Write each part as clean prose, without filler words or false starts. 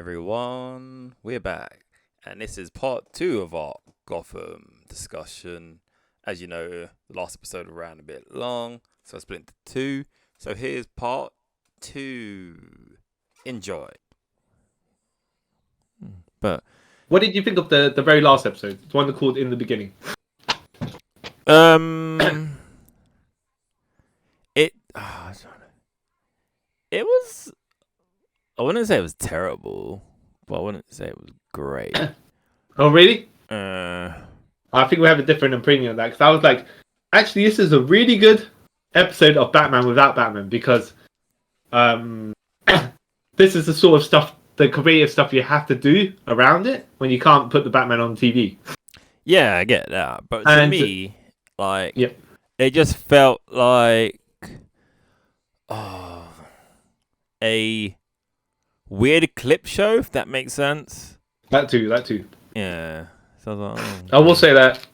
everyone, we're back, and this is part 2 of our Gotham discussion. As you know, the last episode ran a bit long, so I split into 2. So here's part 2. Enjoy. But what did you think of the very last episode? The one called In the Beginning. It was. I wouldn't say it was terrible, but I wouldn't say it was great. Oh, really? Uh, I think we have a different opinion on that, because I was like, actually, this is a really good episode of Batman without Batman, because this is the sort of stuff, the creative stuff you have to do around it when you can't put the Batman on TV. Yeah, I get that, but to me, like, yep. It just felt like a weird clip show, if that makes sense. That too. Yeah. So I was like, I will say that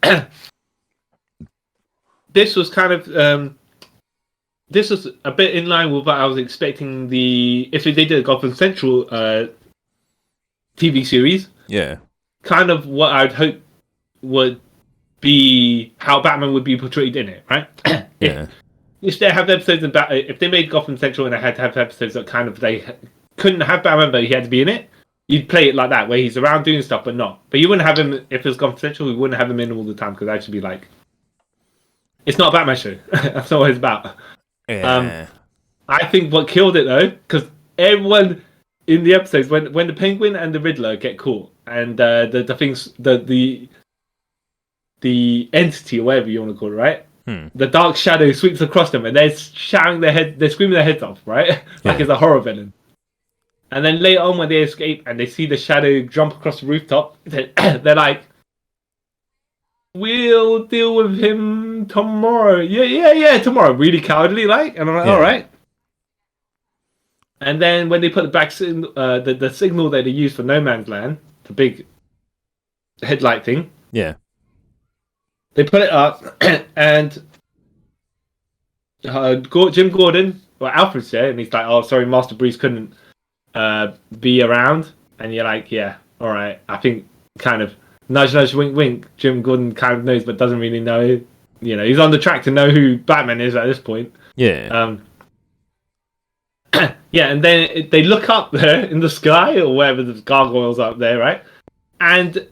this was kind of this was a bit in line with what I was expecting if they did a Gotham Central TV series. Yeah. Kind of what I'd hope would be how Batman would be portrayed in it, right? Yeah. If they have episodes about, if they made Gotham Central and they had to have episodes that kind of they couldn't have Batman, but he had to be in it, you'd play it like that, where he's around doing stuff, but not. But you wouldn't have him if it was Gotham Central. You wouldn't have him in all the time, because that'd actually be like, it's not a Batman show. That's not what it's about. Yeah. I think what killed it though, because everyone in the episodes when the Penguin and the Riddler get caught, and the things the entity or whatever you want to call it, right? The dark shadow sweeps across them, and they're shouting they're screaming their heads off, right? Like it's a horror villain. And then later on, when they escape and they see the shadow jump across the rooftop, they're like, "We'll deal with him tomorrow." Yeah, tomorrow. Really cowardly, like. And I'm like, all right. And then when they put the signal that they use for No Man's Land, the big headlight thing. Yeah. They put it up, and Jim Gordon, well, Alfred's there, and he's like, "Oh, sorry, Master Bruce couldn't be around." And you're like, "Yeah, all right." I think kind of nudge, nudge, wink, wink. Jim Gordon kind of knows, but doesn't really know. You know, he's on the track to know who Batman is at this point. Yeah. Yeah, and then they look up there in the sky or wherever the gargoyles are up there, right? And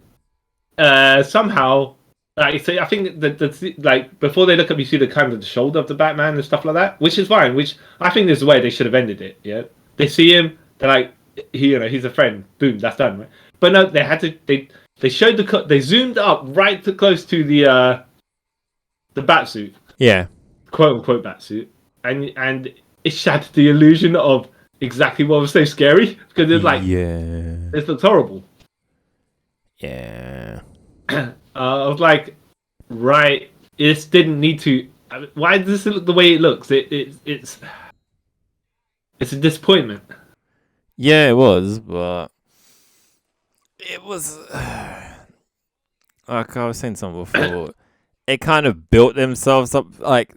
somehow. So I think that like before they look up, you see the kind of the shoulder of the Batman and stuff like that, which is fine. Which I think is the way they should have ended it. Yeah, they see him, they're like, he's a friend. Boom, that's done. Right? But no, they had to. They showed they zoomed up right close to the Batsuit. Yeah, quote unquote Batsuit, and it shattered the illusion of exactly what was so scary, because it's like, this looks horrible. Yeah. I was like, right, this didn't need to. Why does this look the way it looks? It's a disappointment. Yeah, it was, but it was like I was saying something before. It kind of built themselves up, like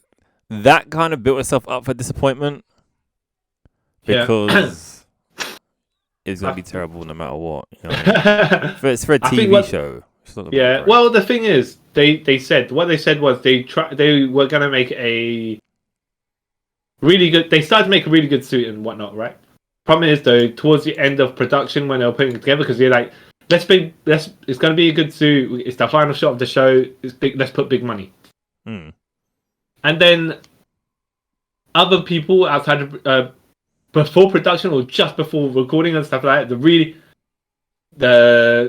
that kind of built itself up for disappointment, because it's gonna be terrible no matter what. You know what I mean? It's for a TV show. Yeah, well, the thing is, they said was they were gonna make a really good. They started to make a really good suit and whatnot, right? Problem is though, towards the end of production when they were putting it together, because they're like, it's gonna be a good suit. It's the final shot of the show. It's big. Let's put big money. And then other people outside of before production or just before recording and stuff like that,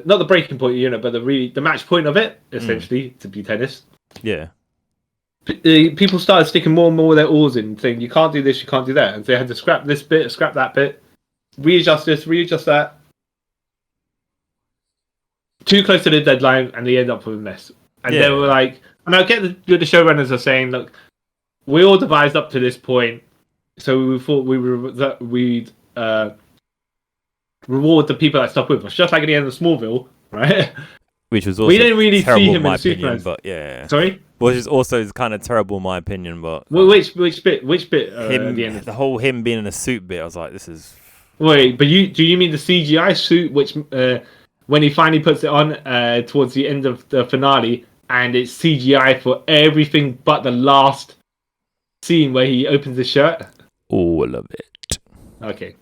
not the breaking point, but the match point of it, essentially, to be tennis. Yeah. People started sticking more and more of their oars in, saying you can't do this, you can't do that, and so they had to scrap this bit, scrap that bit, readjust this, readjust that. Too close to the deadline, and they end up with a mess. And they were like, and I get the showrunners are saying, look, we all devised up to this point, so we thought we'd reward the people that stuck with us, just like at the end of Smallville, right? Which was also we didn't really terrible see him in Superman, Superman, but yeah. Sorry, which is also kind of terrible in my opinion, but which bit? Which bit? The whole him being in a suit bit, I was like, this is Wait, but do you mean the CGI suit, which when he finally puts it on towards the end of the finale, and it's CGI for everything but the last scene where he opens the shirt? All of it. Okay.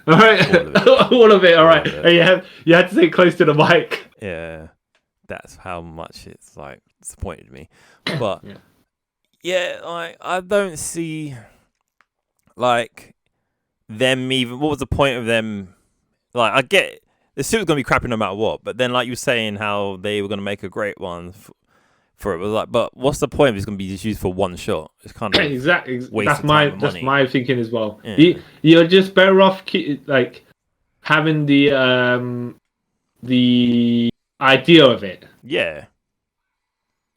All right. All of it. All right. And you had to say close to the mic. Yeah, that's how much it's like disappointed me. But yeah, like I don't see like them even. What was the point of them? Like I get the suit was gonna be crappy no matter what, but then like you were saying how they were gonna make a great one for it. Was like, but what's the point if it's gonna be just used for one shot? It's kind of exactly. That's my thinking as well. Yeah. You're just better off like having the idea of it. Yeah.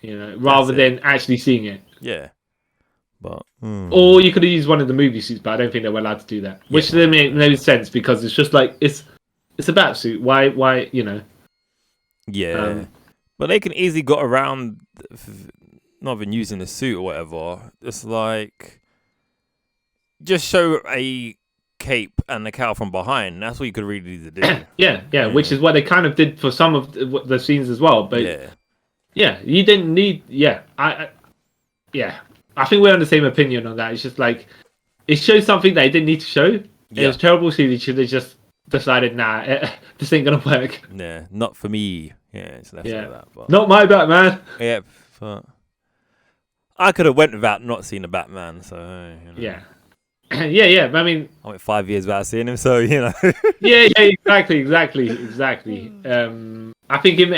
Rather than actually seeing it. Yeah. But or you could have used one of the movie suits, but I don't think they were allowed to do that. Which doesn't make no sense because it's just like it's a bat suit. Why Yeah. But they can easily go around not even using the suit or whatever. It's like just show a cape and the cowl from behind. That's what you could really do. yeah, which is what they kind of did for some of the scenes as well. But you didn't need. I think we're on the same opinion on that. It's just like it shows something they didn't need to show. It was terrible. So they should have just decided, nah, this ain't gonna work. Yeah, not for me. Yeah, it's left like that. But not my Batman. Yeah, but I could have went without not seeing the Batman. So yeah. Yeah. I mean, I went 5 years without seeing him, so yeah, exactly. I think it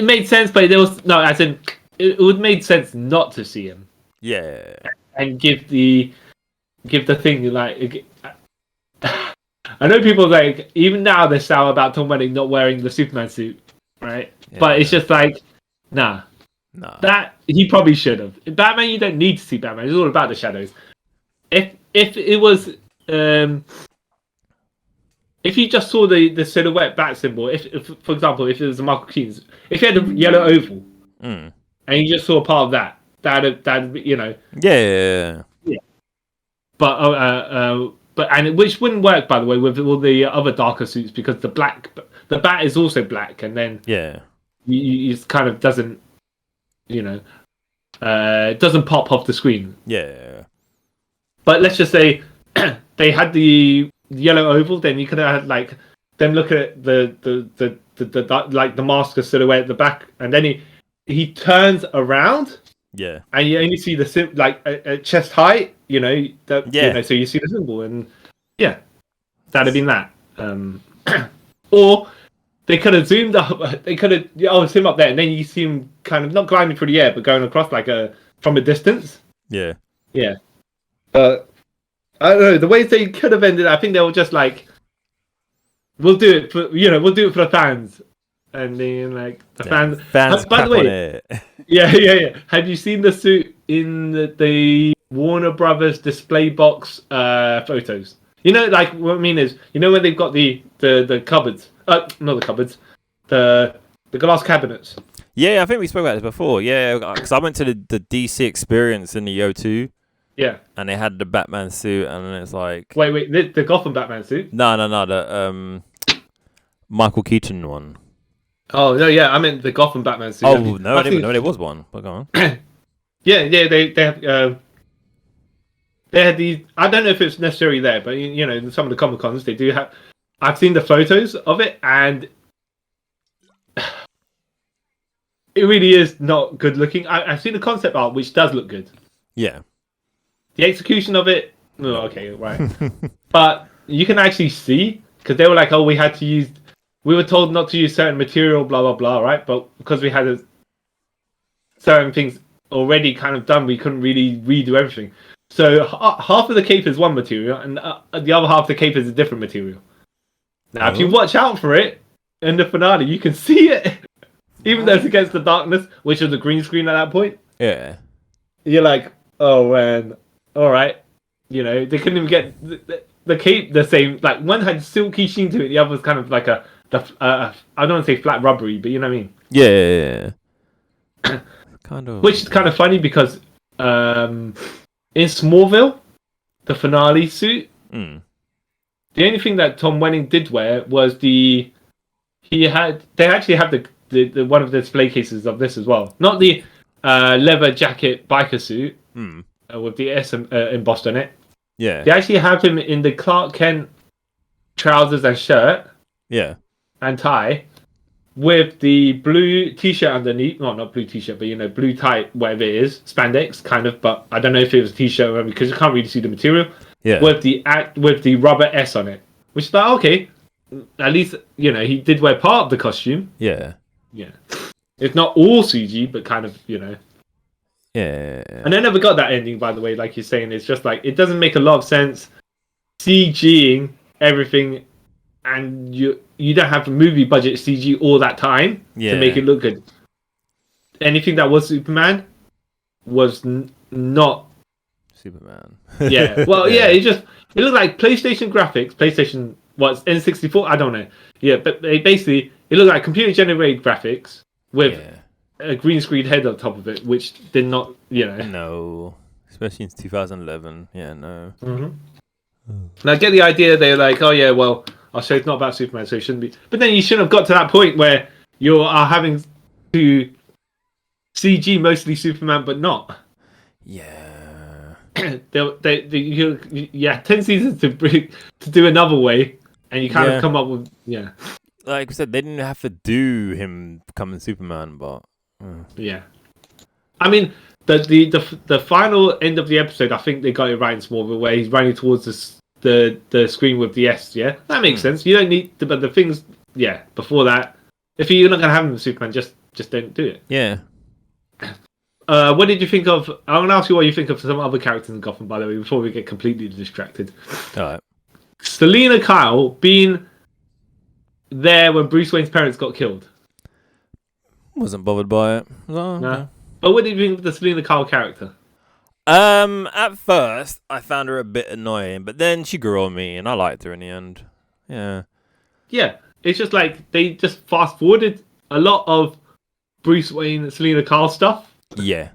made sense, but there was no. As in, it would make sense not to see him. Yeah, and give the thing like. I know people like even now they're sour about Tom Welling not wearing the Superman suit, right? Yeah. But it's just like, nah. That he probably should have. Batman, you don't need to see Batman. It's all about the shadows. If it was, if you just saw the silhouette bat symbol, if for example, if it was a Michael Keaton's, if you had a yellow oval, and you just saw a part of that Yeah. But which wouldn't work, by the way, with all the other darker suits because the bat is also black, and then it kind of doesn't, doesn't pop off the screen. Yeah. But let's just say they had the yellow oval, then you could have had like them look at the like the mask silhouette at the back, and then he turns around. Yeah, and you only see the like a chest height, so you see the symbol, and that'd have been that. Or they could have zoomed up. They could have it's him up there, and then you see him kind of not gliding through the air, but going across like from a distance. Yeah. But I don't know the ways they could have ended. I think they were just like, we'll do it for the fans. And then, like, the fans by the way, yeah. Have you seen the suit in the Warner Brothers display box photos? Like, what I mean is, when they've got the cupboards, not the cupboards, the glass cabinets. Yeah, I think we spoke about this before. Yeah, because I went to the DC experience in the O2. Yeah. And they had the Batman suit, and it's like... Wait, the Gotham Batman suit? No, the Michael Keaton one. Oh no, yeah, I meant the Gotham Batman suit. Oh no, I didn't know there was one. But go on. yeah, they have they had these. I don't know if it's necessarily there, but in some of the Comic Cons they do have. I've seen the photos of it, and it really is not good looking. I've seen the concept art, which does look good. Yeah. The execution of it, okay, right, but you can actually see because they were like, we had to use. We were told not to use certain material, blah, blah, blah, right? But because we had certain things already kind of done, we couldn't really redo everything. So half of the cape is one material, and the other half of the cape is a different material. Now, if you watch out for it, in the finale, you can see it. Even though it's against the darkness, which was a green screen at that point. Yeah. You're like, oh, man, all right. They couldn't even get the cape the same. Like, one had silky sheen to it, the other was kind of like I don't want to say flat rubbery, but you know what I mean. Yeah. Kind of. Which is kind of funny because in Smallville, the finale suit, The only thing that Tom Welling did wear was they actually have the one of the display cases of this as well. Not the leather jacket biker suit with the S embossed on it. Yeah. They actually have him in the Clark Kent trousers and shirt. Yeah. And tie with the blue t-shirt underneath. Well, not blue t-shirt, but blue tie, whatever it is, spandex kind of. But I don't know if it was a t-shirt or whatever, because you can't really see the material. Yeah. With the rubber S on it, which is like, okay, at least he did wear part of the costume. Yeah. Yeah. It's not all CG, but kind of Yeah. And I never got that ending, by the way. Like you're saying, it's just like it doesn't make a lot of sense CGing everything. And you don't have a movie budget CG all that time to make it look good. Anything that was Superman was not Superman. Yeah. Well, yeah. It looked like PlayStation graphics. PlayStation what's N64? I don't know. Yeah, but it looked like computer generated graphics with a green screen head on top of it, which did not, No, especially in 2011. Yeah, no. Mm-hmm. And I get the idea. They're like, oh yeah, well. I'll say it's not about Superman, so it shouldn't be. But then you shouldn't have got to that point where you are having to CG mostly Superman, but not. Yeah. 10 seasons to do another way, and you kind of come up with Like I said, they didn't have to do him becoming Superman, but yeah. I mean, the final end of the episode, I think they got it right in Smallville, where he's running towards the screen with the S, that makes sense. You don't need but the things, before that, if you're not gonna have him as Superman, just don't do it. Yeah. What did you think of? I'm gonna ask you what you think of some other characters in Gotham, by the way, before we get completely distracted. All right. Selina Kyle being there when Bruce Wayne's parents got killed. Wasn't bothered by it. No. Nah. But what did you think of the Selina Kyle character? At first, I found her a bit annoying, but then she grew on me, and I liked her in the end. Yeah. Yeah, it's just like they just fast forwarded a lot of Bruce Wayne and Selina Kyle stuff. Yeah,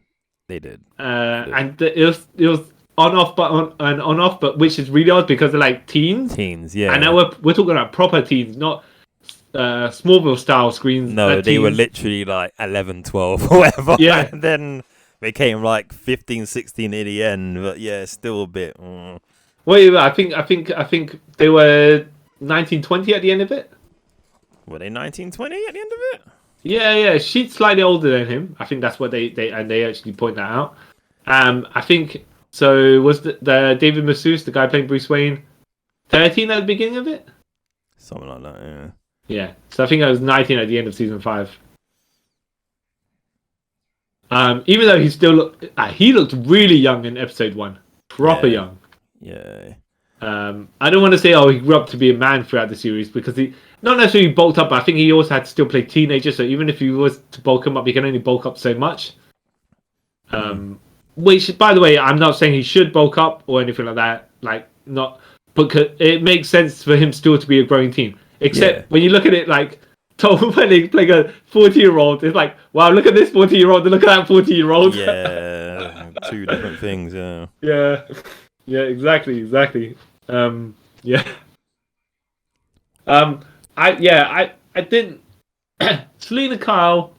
they did. And it was on off, but which is really odd because they're like teens. Teens, yeah. And now we're talking about proper teens, not Smallville style screens. No, they were literally like 11, 12, or whatever. Yeah. And then they came like 15, 16 in the end, but yeah, still a bit. Wait, I think they were 19, 20 at the end of it. Were they 19, 20 at the end of it? Yeah. She's slightly older than him. I think that's what they actually point that out. I think so. Was the David Masseuse, the guy playing Bruce Wayne, 13 at the beginning of it? Something like that. Yeah. Yeah. So I think I was 19 at the end of season 5. Even though he looked really young in episode 1, proper young. Yeah. I don't want to say he grew up to be a man throughout the series because he not necessarily bulked up, but I think he also had to still play teenager. So even if he was to bulk him up, he can only bulk up so much. Which, by the way, I'm not saying he should bulk up or anything like that. Like not, but it makes sense for him still to be a growing teen. Except when you look at it like. Tom Welling playing a 40-year-old, it's like, wow, look at this 40-year-old and look at that 40-year-old. Yeah, two different things, yeah. Yeah, exactly. Yeah. I didn't... Selina Kyle,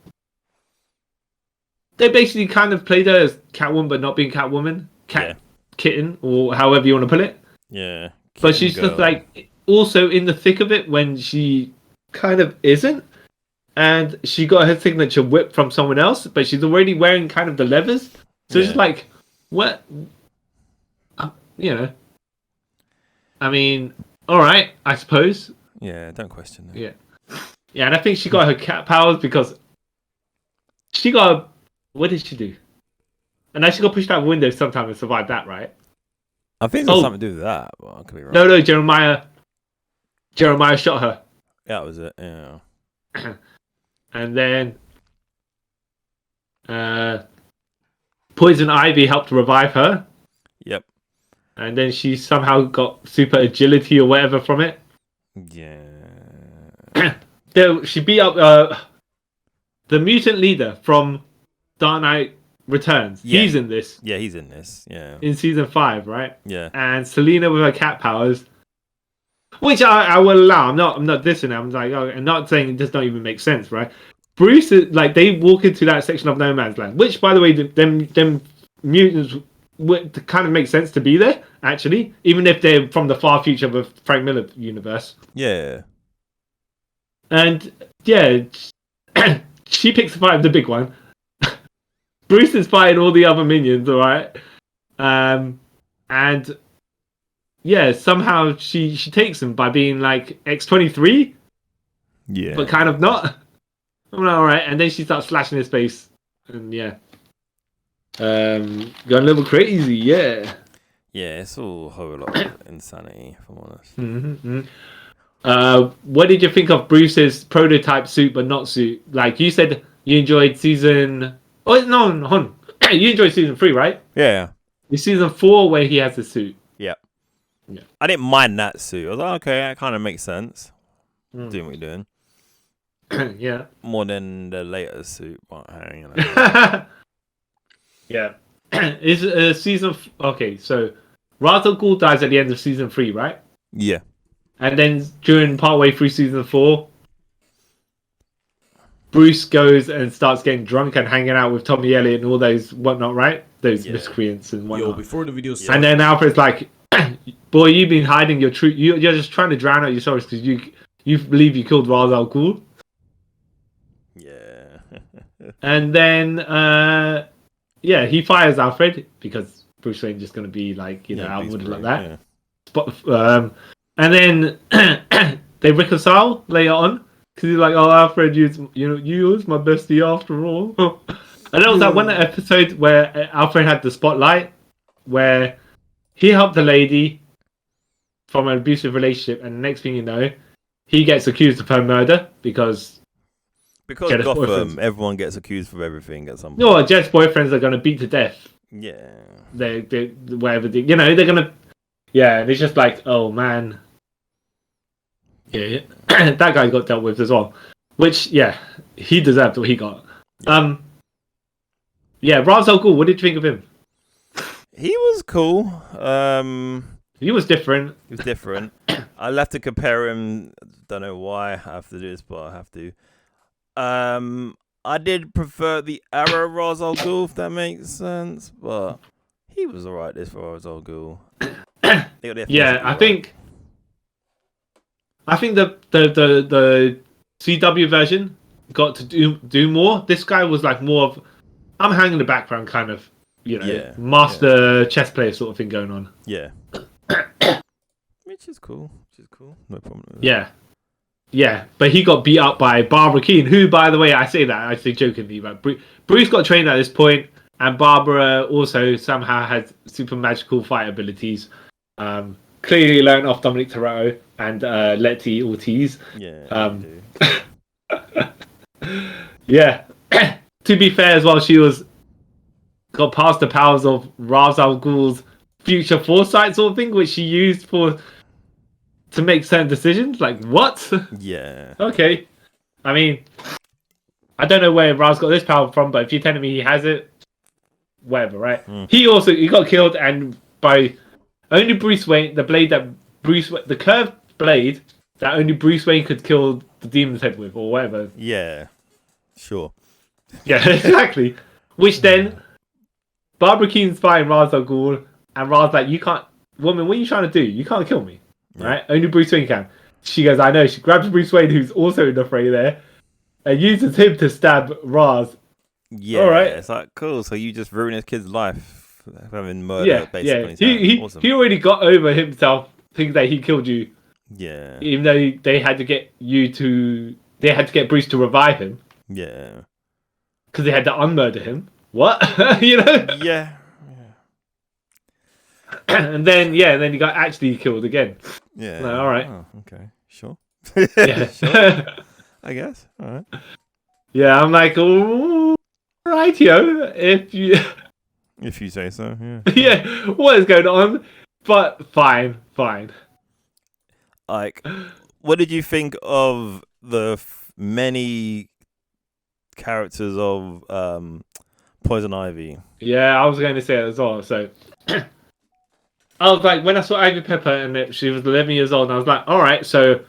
they basically kind of played her as Catwoman, but not being Catwoman. Kitten, or however you want to put it. Yeah. But she's just like, also in the thick of it when she... kind of isn't, and she got her signature whipped from someone else, but she's already wearing kind of the leathers, so it's just like, what, I mean, all right, I suppose. Don't question it. Yeah, and I think she got her cat powers because she got what did she do? And now she got pushed out of window sometime and survived that, right? I think it's something to do with that, but I could be wrong. No, Jeremiah shot her. That was it, yeah. And then Poison Ivy helped revive her. Yep. And then she somehow got super agility or whatever from it. Yeah. She beat up the mutant leader from Dark Knight Returns. Yeah. He's in this. Yeah, he's in this. Yeah. In season 5, right? Yeah. And Selina with her cat powers Which I will allow. I'm not dissing. I'm like, oh, I'm not saying it does not even make sense, right? Bruce is like they walk into that section of no man's land, which, by the way, them mutants would kind of make sense to be there. Actually, even if they're from the far future of a Frank Miller universe. Yeah. And yeah, she picks a fight with the big one. Bruce is fighting all the other minions, all right. And yeah, somehow she takes him by being like X-23, Yeah. but kind of not. I'm like, all right, and then she starts slashing his face, and yeah, going a little crazy, yeah. Yeah, it's all a whole lot of insanity, if I'm honest. What did you think of Bruce's prototype suit but not suit? Like you said, you enjoyed season. Oh no, hold on. You enjoyed season 3, right? Yeah. It's season 4 where he has the suit. Yeah. Yeah. I didn't mind that suit. I was like, okay, that kind of makes sense. Doing what you're doing. Yeah. More than the later suit, but you know. Yeah. Is season okay? So Ra's al Ghul dies at the end of season 3, right? Yeah. And then during partway through season 4, Bruce goes and starts getting drunk and hanging out with Tommy Elliott and all those whatnot, right? Those miscreants and whatnot. Yo, before the video starts, And then Alfred's like, "Boy, you've been hiding your truth. You're just trying to drown out your sorrows because you believe you killed Ra's al Ghul." Yeah. And then he fires Alfred because Bruce Wayne's just gonna be like, outward like that. Yeah. But and then they reconcile later on because he's like, "Oh, Alfred, you was my bestie after all." And there was that one episode where Alfred had the spotlight, where he helped the lady from an abusive relationship, and the next thing you know, he gets accused of her murder because Gotham, boyfriends. everyone gets accused of everything at some point. No, Jet's boyfriends are gonna beat to death. Yeah. They whatever they're gonna. Yeah, and it's just like, oh man. Yeah, that guy got dealt with as well, which he deserved what he got. Ra's al Ghul, what did you think of him? He was cool. He was different. He was different. I'll have to compare him. Don't know why I have to do this, but I have to. I did prefer the Arrow Ra's al Ghul, if that makes sense, but he was alright. This for Ra's al Ghul. I think the CW version got to do more. This guy was like more of I'm hanging in the background kind of, master chess player sort of thing going on. Yeah. Which is cool. No problem with that. Yeah. Yeah, but he got beat up by Barbara Keane, who, by the way, I say jokingly, but Bruce got trained at this point, and Barbara also somehow had super magical fight abilities. Clearly learned off Dominic Toretto and Letty Ortiz. Yeah. Yeah. To be fair as well, she got past the powers of Ra's al Ghul's future foresight sort of thing, which she used to make certain decisions. Like, what? Yeah. Okay. I mean, I don't know where Ra's got this power from, but if you're telling me he has it, whatever, right? He got killed, and by only Bruce Wayne, the curved blade that only Bruce Wayne could kill the demon's head with, or whatever. Yeah. Sure. Yeah, exactly. Which then, Barbara Keane's fighting Ra's al Ghul, and Ra's like, "You can't, woman, what are you trying to do? You can't kill me." Right? Only Bruce Wayne can. She goes, "I know." She grabs Bruce Wayne, who's also in the fray there, and uses him to stab Ra's. Yeah. All right. It's like, cool. So you just ruined his kid's life having murder, basically. Yeah. Awesome. He already got over himself thinking that he killed you. Yeah. Even though they had to get Bruce to revive him. Yeah. Because they had to unmurder him. What? Yeah. And then he got actually killed again. Yeah. Like, all right. Oh, okay. Sure. Yeah. Sure. I guess. All right. Yeah, I'm like, oh, rightio. If you say so, yeah. Yeah, what is going on? But fine. Like, what did you think of the many characters of Poison Ivy? Yeah, I was going to say it as well. So, I was like, when I saw Ivy Pepper and she was 11 years old, and I was like, all right, so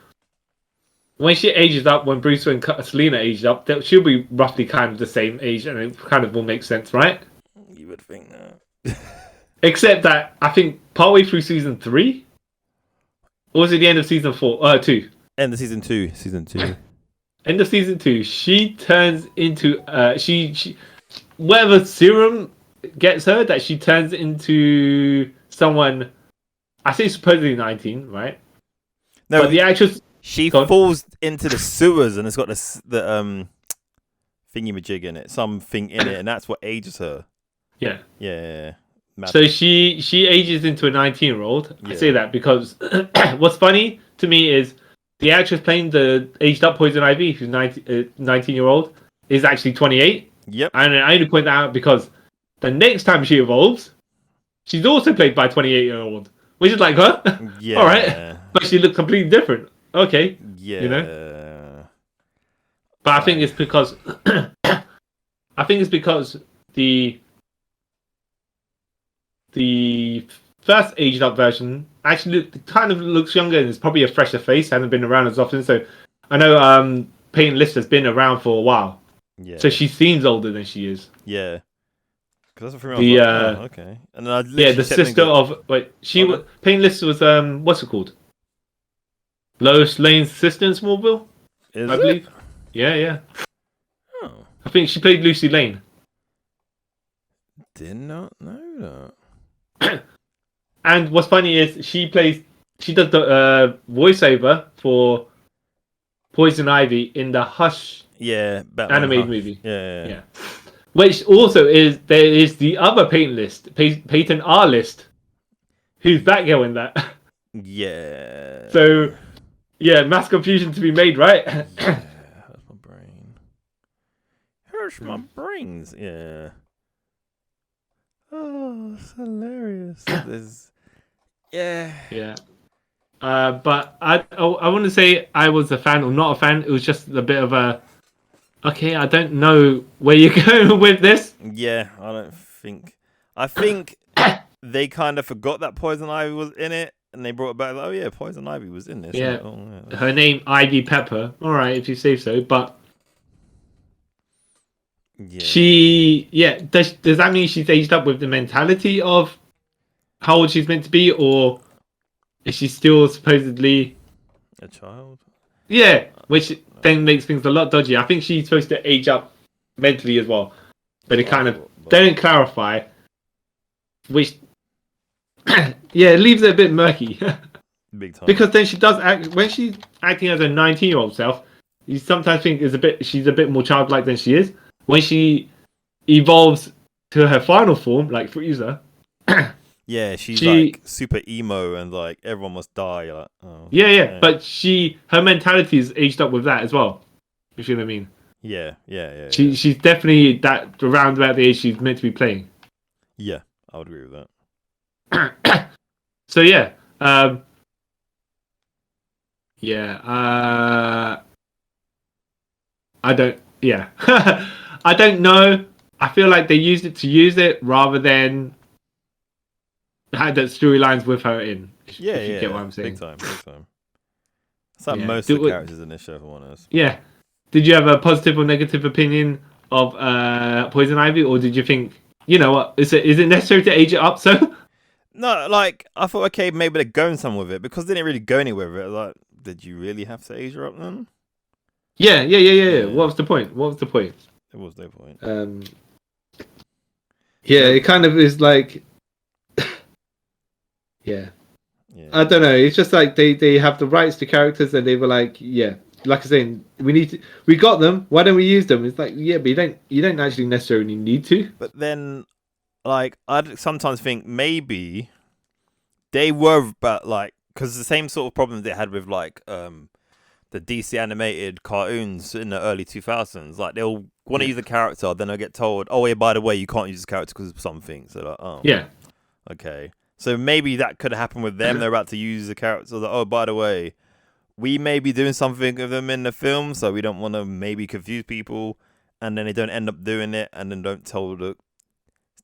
when she ages up, when Bruce and Selena aged up, she'll be roughly kind of the same age, and it kind of will make sense, right? You would think that. Except that I think partway through season 3, or was it the end of season 4? 2. End of season 2. Season 2. End of season 2, she turns into she whatever serum gets her that she turns into someone. I say supposedly 19, right? No, but the actress she falls into the sewers and it's got the thingy-majig in it, something in it, and that's what ages her. Yeah. Yeah. So she ages into a 19-year-old. Yeah. I say that because what's funny to me is the actress playing the aged up Poison Ivy, who's 19-year-old, is actually 28. Yep. And I only point that out because the next time she evolves, she's also played by a 28-year-old, which is like, huh? Yeah. All right. But she looks completely different. Okay. Yeah. You know? But I think it's because the first aged up version actually kind of looks younger and it's probably a fresher face, hasn't been around as often. So I know Peyton List has been around for a while. Yeah. So she seems older than she is. Yeah. Because that's what okay. And then the sister of Peyton List was what's it called? Lois Lane's sister in Smallville, I believe. Yeah. Oh. I think she played Lucy Lane. Did not know that. And what's funny is she does the voiceover for Poison Ivy in the Hush animated movie. Yeah. Which also there is the other Peyton R List, who's Batgirl in that. Yeah. So, mass confusion to be made, right? Hurts my brain. Hurts my brains. Yeah. Oh, it's hilarious. Yeah. But I want to say I was a fan or not a fan. It was just a bit of a, okay, I don't know where you're going with this. Yeah, I think they kind of forgot that Poison Ivy was in it, and they brought it back. Like, oh yeah, Poison Ivy was in this. Yeah. Like, her name Ivy Pepper. All right, if you say so. But does that mean she's aged up with the mentality of how old she's meant to be, or is she still supposedly a child? Yeah, which then makes things a lot dodgy. I think she's supposed to age up mentally as well, but it kind of don't clarify, which it leaves it a bit murky. Big time. Because then she does act when she's acting as a 19-year-old self. You sometimes think she's a bit more childlike than she is. When she evolves to her final form, like Frieza. Yeah, she's like super emo and like everyone must die. Like, yeah, but her mentality is aged up with that as well. If you know what I mean. Yeah. She's definitely around about the age she's meant to be playing. Yeah, I would agree with that. So I don't. Yeah, I don't know. I feel like they used it to use it rather than had that storylines with her in. If you get what I'm saying. Big time. It's like most of the characters in this show, for one else. Yeah. Did you have a positive or negative opinion of Poison Ivy, or did you think, you know what, is it necessary to age it up? So no, like I thought, okay, maybe they're going somewhere with it because they didn't really go anywhere with it. Like, did you really have to age her up then? Yeah. What was the point? It was no point. It kind of is like. Yeah. I don't know. It's just like they have the rights to characters, and they were like, like I say, we got them. Why don't we use them? It's like, but you don't actually necessarily need to. But then, like, I'd sometimes think maybe they were, but like, because the same sort of problem they had with like the DC animated cartoons in the early 2000s. Like, they'll want to use a character, then they'll get told, oh yeah, by the way, you can't use this character because of something. So like, oh yeah, okay. So maybe that could have happened with them. They're about to use the character. Like, oh, by the way, we may be doing something with them in the film, so we don't want to maybe confuse people. And then they don't end up doing it, and then don't tell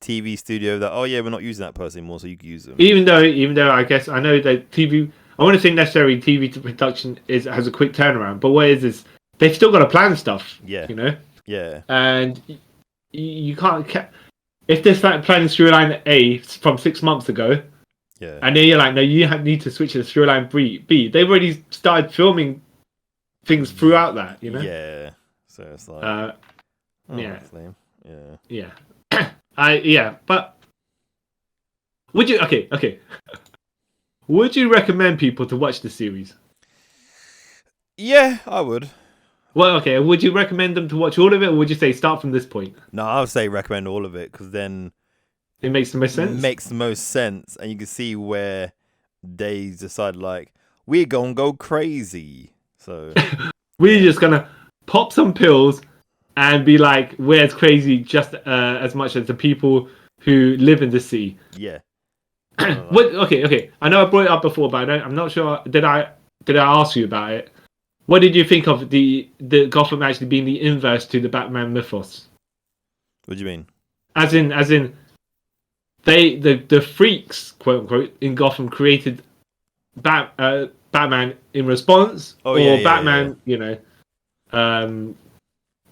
TV studio that we're not using that person anymore, so you can use them. Even though I guess I know that TV, I wouldn't say necessarily TV to production has a quick turnaround, but what is they've still got to plan stuff. Yeah. You know. Yeah. And you can't if they're planning storyline A from 6 months ago. Yeah. And then you're like, no, you need to switch to storyline B. They've already started filming things throughout that, you know. Yeah. So it's like. Yeah. Yeah. Yeah. But would you? Okay. Would you recommend people to watch the series? Yeah, I would. Well, okay. Would you recommend them to watch all of it, or would you say start from this point? No, I would say recommend all of it because then it makes the most sense. It makes the most sense, and you can see where they decide like we're gonna go crazy. So we're just gonna pop some pills and be like, we're as crazy just as much as the people who live in the sea. Yeah. Okay. I know I brought it up before, but I'm not sure. Did I ask you about it? What did you think of the Gotham actually being the inverse to the Batman mythos? What do you mean? As in, the freaks, quote unquote, in Gotham created Batman in response, Batman, you know,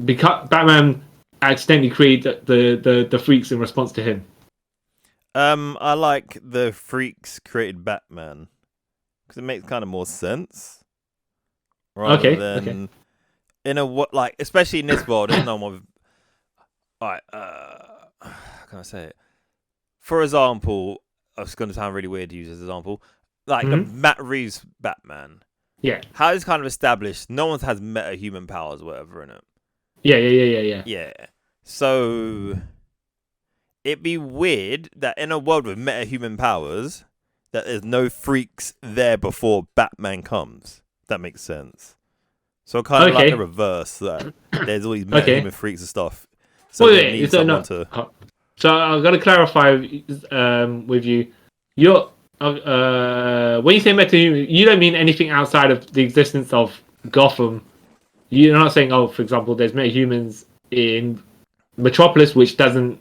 because Batman accidentally created the freaks in response to him. I like the freaks created Batman because it makes kind of more sense. Rather than in a like, especially in this world, there's no more. Alright, how can I say it? For example, it's going to sound really weird to use as an example, like the Matt Reeves Batman. Yeah. How it's kind of established, no one has meta-human powers, or whatever, in it. Yeah. Yeah. So it'd be weird that in a world with meta-human powers, that there's no freaks there before Batman comes. That makes sense. So kind of like a reverse that there's all these meta-human freaks and stuff. So they need someone to. So I've got to clarify with you. You're when you say meta-human, you don't mean anything outside of the existence of Gotham. You're not saying, for example, there's meta-humans in Metropolis, which doesn't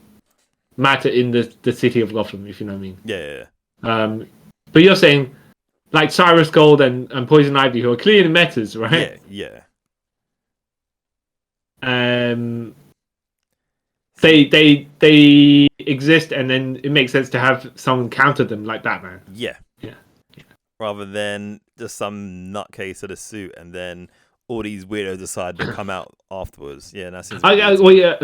matter in the city of Gotham, if you know what I mean. Yeah. But you're saying, like Cyrus Gold and Poison Ivy, who are clearly metas, right? Yeah. They exist, and then it makes sense to have someone counter them, like Batman. Yeah. Rather than just some nutcase in a suit, and then all these weirdos decide to come out afterwards. Yeah, that seems.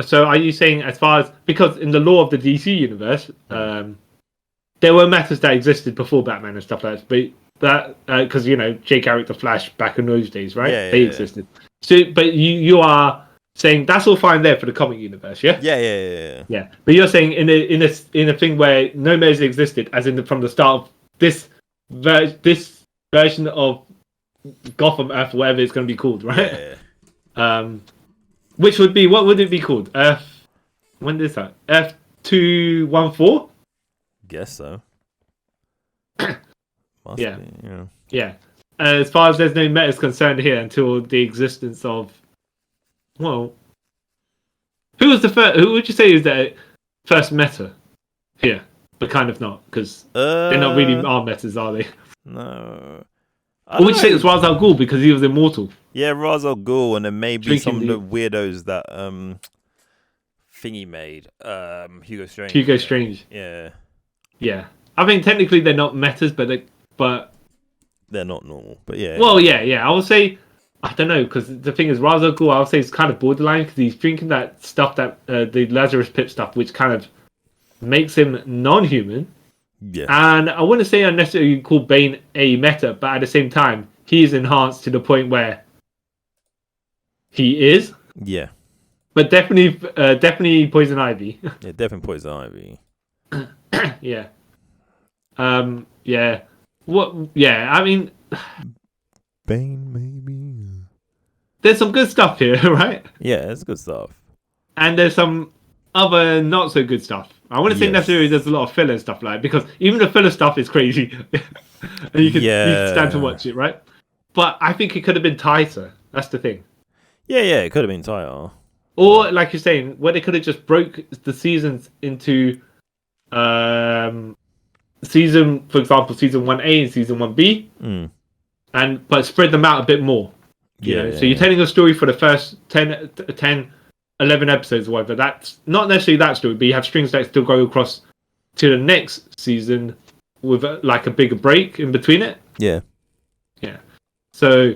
So are you saying, as far as, because in the lore of the DC universe, there were metas that existed before Batman and stuff like that, but because J. Garrick the Flash back in those days, right? They existed. So, but you are saying that's all fine there for the comic universe, yeah? Yeah. But you're saying in a thing where no metas existed, as in from the start of this version of Gotham Earth, whatever it's going to be called, right? Yeah. Which would be, what would it be called? Earth. When is that? Earth 214. Guess so. Must Yeah. be, Yeah. As far as there's no meta concerned here until the existence of, well, who was the first? Who would you say is the first meta here? But kind of not, because they're not really our metas, are they? No. Or would you say it's Ra's al Ghul because he was immortal? Yeah, Ra's al Ghul, and then maybe some of the weirdos that Thingy made. Hugo Strange. Yeah. I mean, technically they're not metas, but they're not normal. But yeah. Well, yeah. I would say, I don't know, because the thing is, Ra's al Ghul, I would say, is kind of borderline because he's drinking that stuff that the Lazarus Pit stuff, which kind of makes him non-human. Yeah. And I wouldn't say I necessarily call Bane a meta, but at the same time, he is enhanced to the point where he is. Yeah. But definitely Poison Ivy. Yeah, definitely Poison Ivy. Yeah. Yeah. What? Yeah. I mean, Bane, maybe. There's some good stuff here, right? Yeah, it's good stuff. And there's some other not so good stuff. I wouldn't say necessarily there's a lot of filler stuff, like, because even the filler stuff is crazy, and you can stand to watch it, right? But I think it could have been tighter. That's the thing. Yeah, it could have been tighter. Or, like you're saying, where they could have just broke the seasons into season, for example, season 1A and season 1B, but spread them out a bit more. So you're telling a story for the first 10, 11 episodes or whatever. That's not necessarily that story, but you have strings that still go across to the next season with like a bigger break in between it. Yeah. So,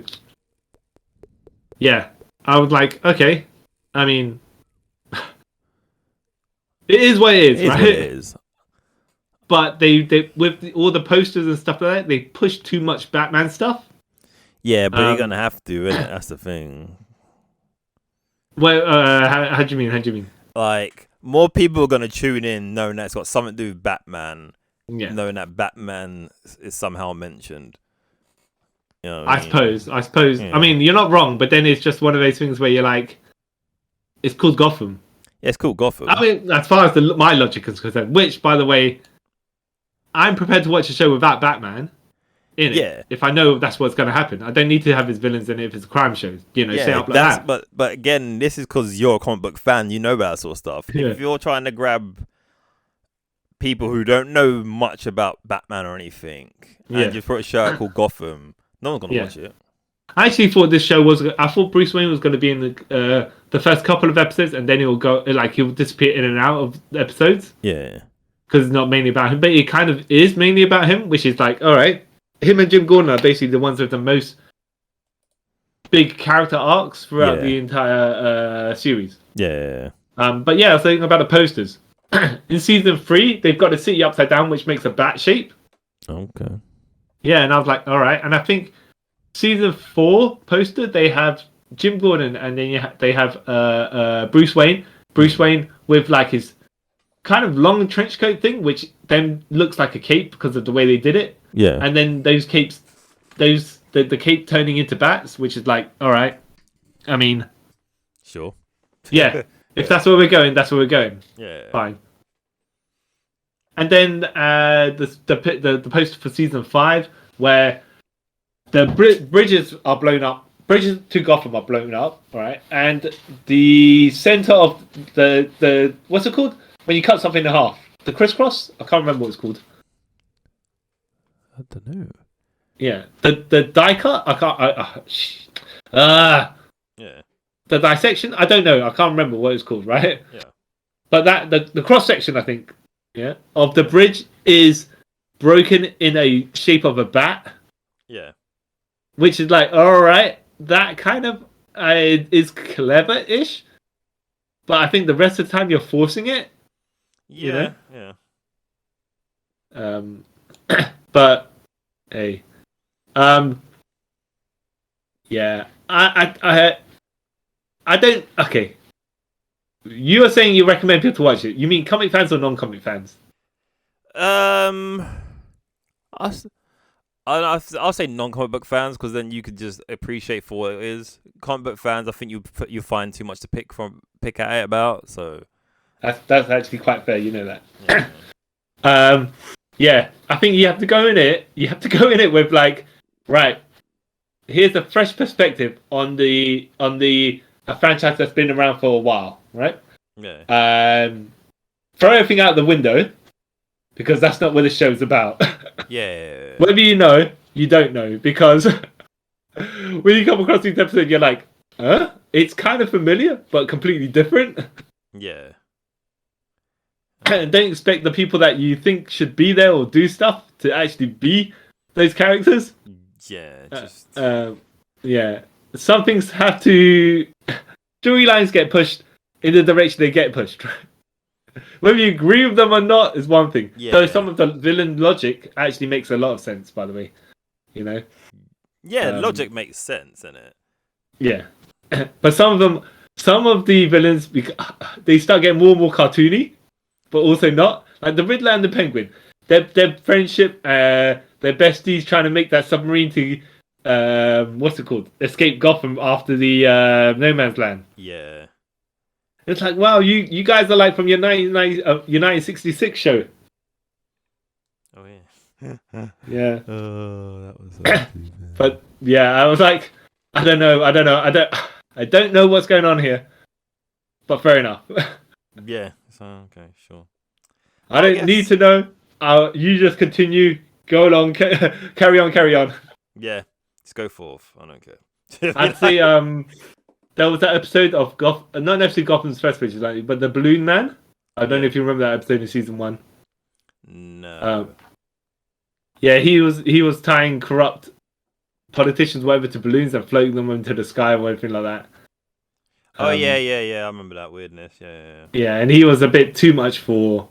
yeah, I was like, okay. I mean, it is what it is, right? What it is. But they with all the posters and stuff like that, they push too much Batman stuff. Yeah, but you're gonna have to, innit? That's the thing. Well, how do you mean? How do you mean? Like, more people are gonna tune in knowing that it's got something to do with Batman. Yeah. Knowing that Batman is somehow mentioned. You know I suppose. Yeah. I mean, you're not wrong, but then it's just one of those things where you're like, it's called Gotham. Yeah, it's called Gotham. I mean, as far as my logic is concerned, which, by the way, I'm prepared to watch a show without Batman in it. Yeah. If I know that's what's going to happen. I don't need to have his villains in it if it's a crime show. Set up like that. But again, this is because you're a comic book fan. You know about that sort of stuff. Yeah. If you're trying to grab people who don't know much about Batman or anything, and just put a show out called Gotham, no one's gonna watch it. I actually thought this show was. I thought Bruce Wayne was going to be in the first couple of episodes, and then he'll disappear in and out of the episodes. Yeah. Because it's not mainly about him, but it kind of is mainly about him, which is like, all right, him and Jim Gordon are basically the ones with the most big character arcs throughout the entire series. Yeah. But yeah, I was thinking about the posters. In season 3, they've got the city upside down, which makes a bat shape. Okay. Yeah, and I was like, all right. And I think season 4 poster, they have Jim Gordon, and then they have Bruce Wayne. Bruce Wayne with like his kind of long trench coat thing, which then looks like a cape because of the way they did it. Yeah. And then those capes, the cape turning into bats, which is like, all right. I mean, sure. Yeah. If that's where we're going, that's where we're going. Yeah. Fine. And then the poster for season 5, where the bridges are blown up. Bridges to Gotham are blown up, right? And the center of the what's it called when you cut something in half? The crisscross? I can't remember what it's called. I don't know. Yeah, the die cut. I can't. Yeah. The dissection. I don't know. I can't remember what it's called. Right. Yeah. But the cross section, I think, of the bridge is broken in a shape of a bat. Yeah. Which is like, all right, that kind of is clever-ish. But I think the rest of the time you're forcing it. Yeah. Yeah. But hey, yeah, I don't. Okay, you are saying you recommend people to watch it. You mean comic fans or non-comic fans? I'll say non-comic book fans, because then you could just appreciate for what it is. Comic book fans, I think you find too much to pick at it about. So that's actually quite fair. You know that. Yeah. Yeah, I think you have to go in it. You have to go in it with like, right. Here's a fresh perspective on a franchise that's been around for a while, right? Yeah. Throw everything out the window, because that's not what the show's about. Yeah. Whether you know, you don't know, because when you come across these episodes, you're like, huh? It's kind of familiar, but completely different. Yeah. And don't expect the people that you think should be there or do stuff to actually be those characters. Yeah. Yeah. Some things have to... storylines get pushed in the direction they get pushed. Whether you agree with them or not is one thing. Yeah. So some of the villain logic actually makes a lot of sense, by the way. Yeah, logic makes sense, innit? Yeah. But some of the villains, they start getting more and more cartoony, but also not. Like the Riddler and the Penguin. Their friendship, their besties trying to make that submarine to, what's it called? Escape Gotham after the No Man's Land. Yeah. It's like, wow, you guys are like from your 1966 show. Oh yeah. Yeah. Oh, that was so stupid. But yeah, I was like, I don't know. I don't know what's going on here. But fair enough. Yeah. So okay, sure. I don't need to know. You just continue. Go along. Carry on. Carry on. Yeah, let's go forth. I don't care. I'd say there was that episode of not necessarily Gotham's first vigilante, but the Balloon Man. I don't know if you remember that episode in season 1. No. Yeah, he was tying corrupt politicians, whatever, to balloons and floating them into the sky or anything like that. Oh yeah. I remember that weirdness. Yeah. Yeah, and he was a bit too much for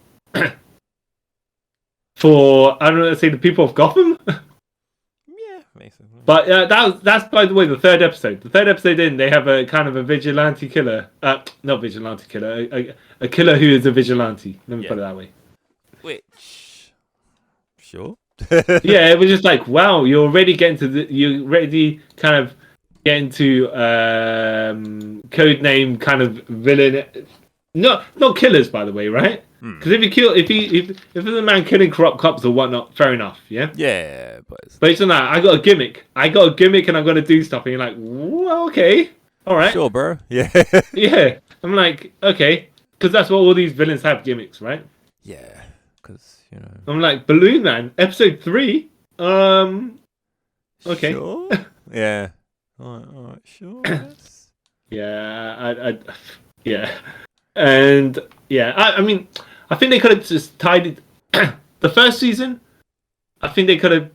for I don't know, say the people of Gotham. Yeah, basically. But that's by the way the third episode. The third episode in, they have a kind of a vigilante killer. Not vigilante killer. A killer who is a vigilante. Let me put it that way. Which, sure. Yeah, it was just like, wow, you're already kind of getting to code name kind of villain. Not killers, by the way, right? Because if there's a man killing corrupt cops or whatnot, fair enough, yeah. Yeah, but it's not that. I got a gimmick, and I'm gonna do stuff, and you're like, well, okay, all right, sure, bro. Yeah. Yeah. I'm like, okay, because that's what all these villains have, gimmicks, right? Yeah, because I'm like, Balloon Man, episode 3. Okay. Sure. Yeah. All right. Sure. Yes. Yeah. Yeah. And yeah, I mean, I think they could have just tied it. The first season, I think they could have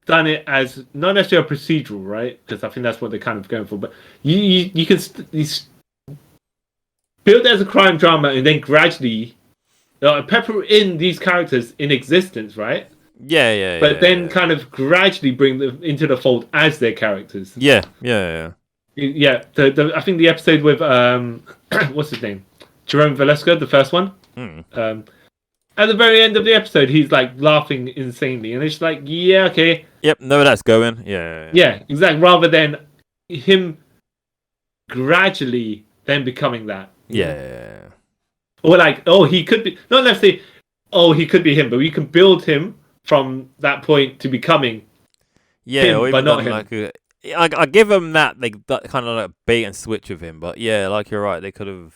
done it as not necessarily a procedural, right? Because I think that's what they're kind of going for. But you can build it as a crime drama and then gradually pepper in these characters in existence, right? Yeah. But then kind of gradually bring them into the fold as their characters. Yeah. Yeah. I think the episode with what's his name? Jerome Valeska, the first one. At the very end of the episode, he's like laughing insanely, and it's like, yeah, okay. Yep, no, that's going. Yeah. Yeah, exactly. Rather than him gradually then becoming that. Yeah. Or like, oh, he could be not necessarily. Oh, he could be him, but we can build him from that point to becoming. Yeah, him, or even but not him. like I give them that kind of like bait and switch with him, but yeah, like you're right, they could have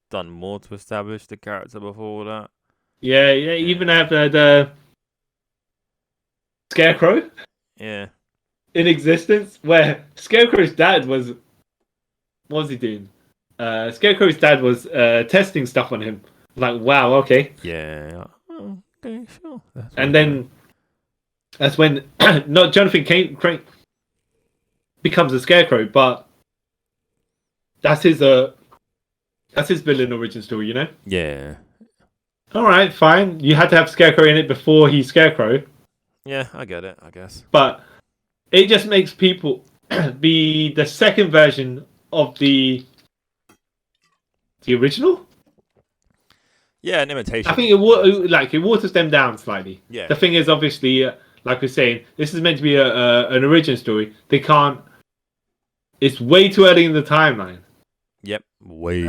done more to establish the character before that. Yeah. Even have the Scarecrow. Yeah. In existence, where Scarecrow's dad was. What was he doing? Scarecrow's dad was testing stuff on him. Like, wow, okay. Yeah. Okay, sure. And then that's when not Jonathan Crane becomes a Scarecrow, but that's his villain origin story, you know? Yeah. All right, fine. You had to have Scarecrow in it before he's Scarecrow. Yeah, I get it, I guess. But it just makes people be the second version of the original. Yeah, an imitation. I think it waters them down slightly. Yeah. The thing is, obviously, like we're saying, this is meant to be an origin story. They can't. It's way too early in the timeline. Yep. Way.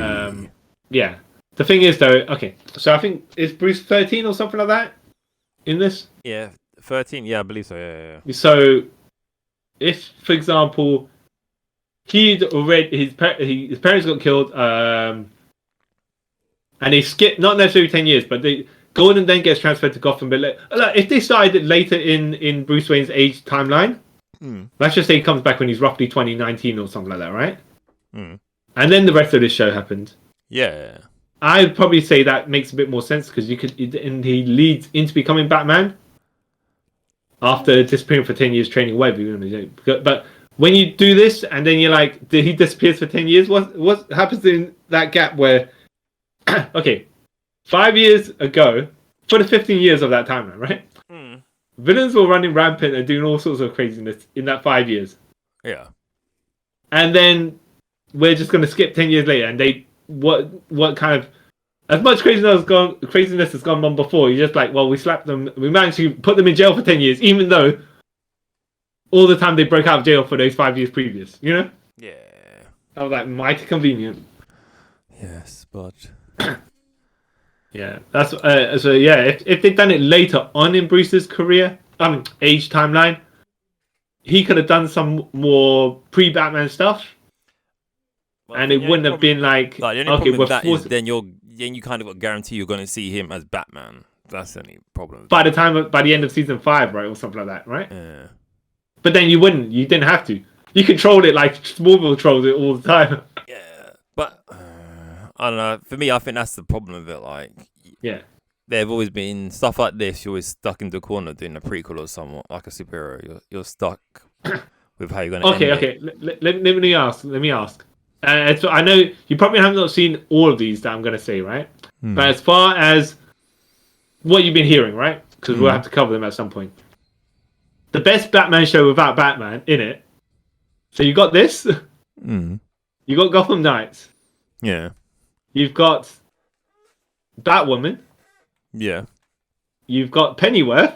Yeah. The thing is, though, okay. So I think is Bruce 13 or something like that in this. Yeah, 13. Yeah, I believe so. Yeah. So, if, for example, he'd already his parents got killed, and they skip not necessarily 10 years, but Gordon then gets transferred to Gotham. But if they started it later in Bruce Wayne's age timeline, let's just say he comes back when he's roughly 2019 or something like that, right? And then the rest of this show happened. Yeah. I'd probably say that makes a bit more sense because and he leads into becoming Batman after disappearing for 10 years training Web. But when you do this and then you're like, he disappears for 10 years, what happens in that gap where, okay, 5 years ago, for the 15 years of that timeline, right? Villains were running rampant and doing all sorts of craziness in that 5 years. Yeah. And then we're just going to skip 10 years later and what kind of, as much craziness has gone on before, you're just like, well, we slapped them, we managed to put them in jail for 10 years, even though all the time they broke out of jail for those 5 years previous, you know? Yeah. That was like mighty convenient. Yes, but yeah, that's so yeah. If they'd done it later on in Bruce's career, age timeline, he could have done some more pre-Batman stuff, and it wouldn't have been like the only okay, problem with that is then then you kind of got guarantee you're going to see him as Batman. That's the only problem. By the end of season 5, right, or something like that, right? Yeah. But then you didn't have to. You controlled it like Smallville trolls it all the time. Yeah, but I don't know. For me, I think that's the problem with it. Like, Yeah. there have always been stuff like this. You're always stuck into a corner doing a prequel or somewhat like a superhero. You're stuck with how you're going to. Okay. Let me ask. So I know you probably have not seen all of these that I'm going to say, right? But as far as what you've been hearing, right? Because we'll have to cover them at some point. The best Batman show without Batman in it. So you got this. You got Gotham Knights. Yeah. You've got Batwoman. Yeah. You've got Pennyworth.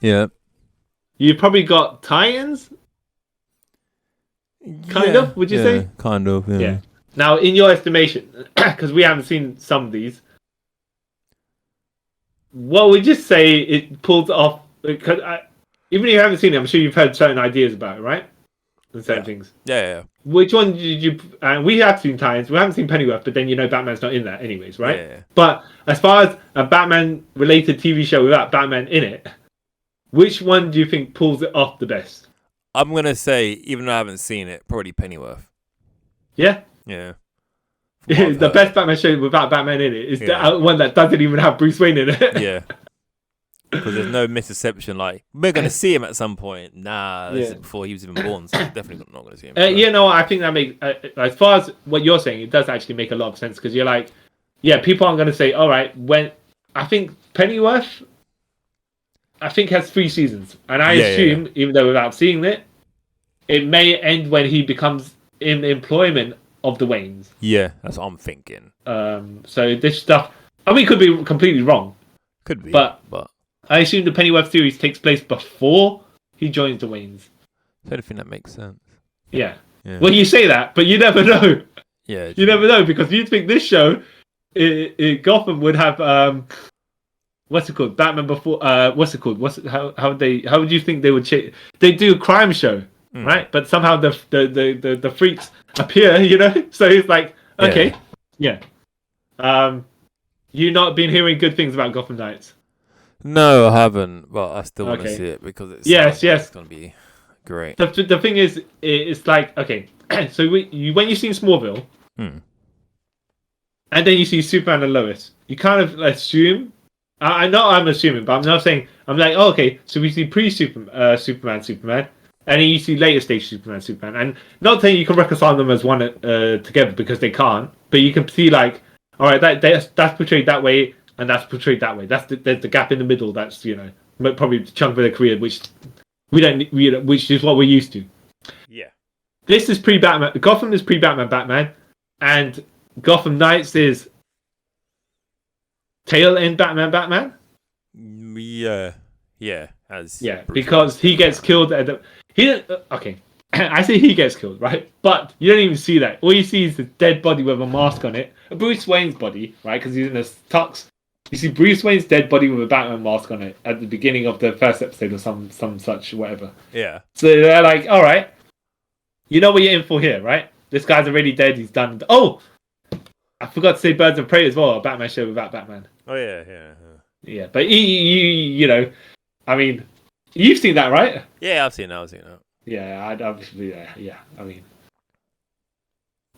Yeah. You've probably got Titans. Kind of, would you say? Kind of, yeah. Now, in your estimation, because we haven't seen some of these, what would you say it pulls off? Because even if you haven't seen it, I'm sure you've heard certain ideas about it, right? And certain things. Yeah. Which one did you? We have seen Titans. We haven't seen Pennyworth, but then Batman's not in that, anyways, right? Yeah. But as far as a Batman-related TV show without Batman in it, which one do you think pulls it off the best? I'm gonna say, even though I haven't seen it, probably Pennyworth. Yeah. Yeah. The best Batman show without Batman in it is the one that doesn't even have Bruce Wayne in it. Yeah. Because there's no misdeception. Like, we're going to see him at some point. Nah, this is before he was even born, so definitely not going to see him. I think that makes, as far as what you're saying, it does actually make a lot of sense. Because you're like, people aren't going to say, all right, when I think Pennyworth, has 3 seasons. And I assume, even though without seeing it, it may end when he becomes in employment of the Waynes. Yeah, that's what I'm thinking. So this stuff, it could be completely wrong. Could be. But I assume the Pennyworth series takes place before he joins the Waynes. I don't think that makes sense. Yeah. Well, you say that, but you never know. Yeah. You never know, because you'd think this show, Gotham would have, what's it called? Batman before, what's it called? How would you think they would they do a crime show, right? But somehow the freaks appear, So it's like, okay. Yeah. You not been hearing good things about Gotham Knights? No, I haven't, but I still want to see it because it's going to be great. The thing is, it's like, okay, so when you've seen Smallville, and then you see Superman and Lois, you kind of assume, I know I'm assuming, but I'm not saying, I'm like, oh, okay, so we see Superman, and then you see later stage Superman, and not saying you can reconcile them as one together because they can't, but you can see like, all right, that's portrayed that way, and that's portrayed that way. There's the gap in the middle. That's probably the chunk of their career, which which is what we're used to. Yeah. This is pre-Batman. Gotham is pre-Batman, and Gotham Knights is tail end Batman. Yeah. Because he gets killed at the. Okay. I say he gets killed, right? But you don't even see that. All you see is the dead body with a mask on it. Bruce Wayne's body, right? Because he's in a tux. You see Bruce Wayne's dead body with a Batman mask on it at the beginning of the first episode or some such whatever. Yeah. So they're like, all right, you know what you're in for here, right? This guy's already dead. He's done. Oh, I forgot to say Birds of Prey as well. A Batman show without Batman. Oh yeah. Yeah, but I mean, you've seen that, right? Yeah, I've seen that. Yeah, I mean,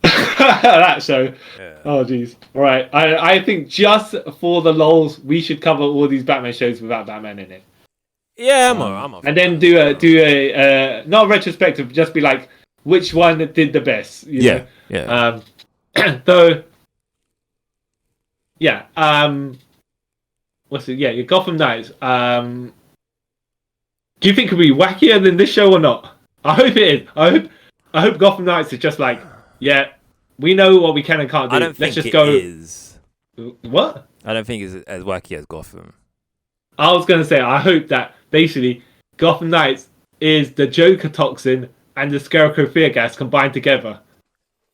that show. Yeah. Oh, jeez. All right, I think just for the lols, we should cover all these Batman shows without Batman in it. Yeah, I'm up. And then do a not retrospective, just be like, which one did the best? You know? Yeah. Though. Yeah. What's it? Yeah, Gotham Knights. Do you think it'll be wackier than this show or not? I hope it is. I hope Gotham Knights is just like, yeah, we know what we can and can't do. I don't Let's think just go. Is. What? I don't think it's as wacky as Gotham. I was going to say, I hope that basically Gotham Knights is the Joker toxin and the Scarecrow fear gas combined together.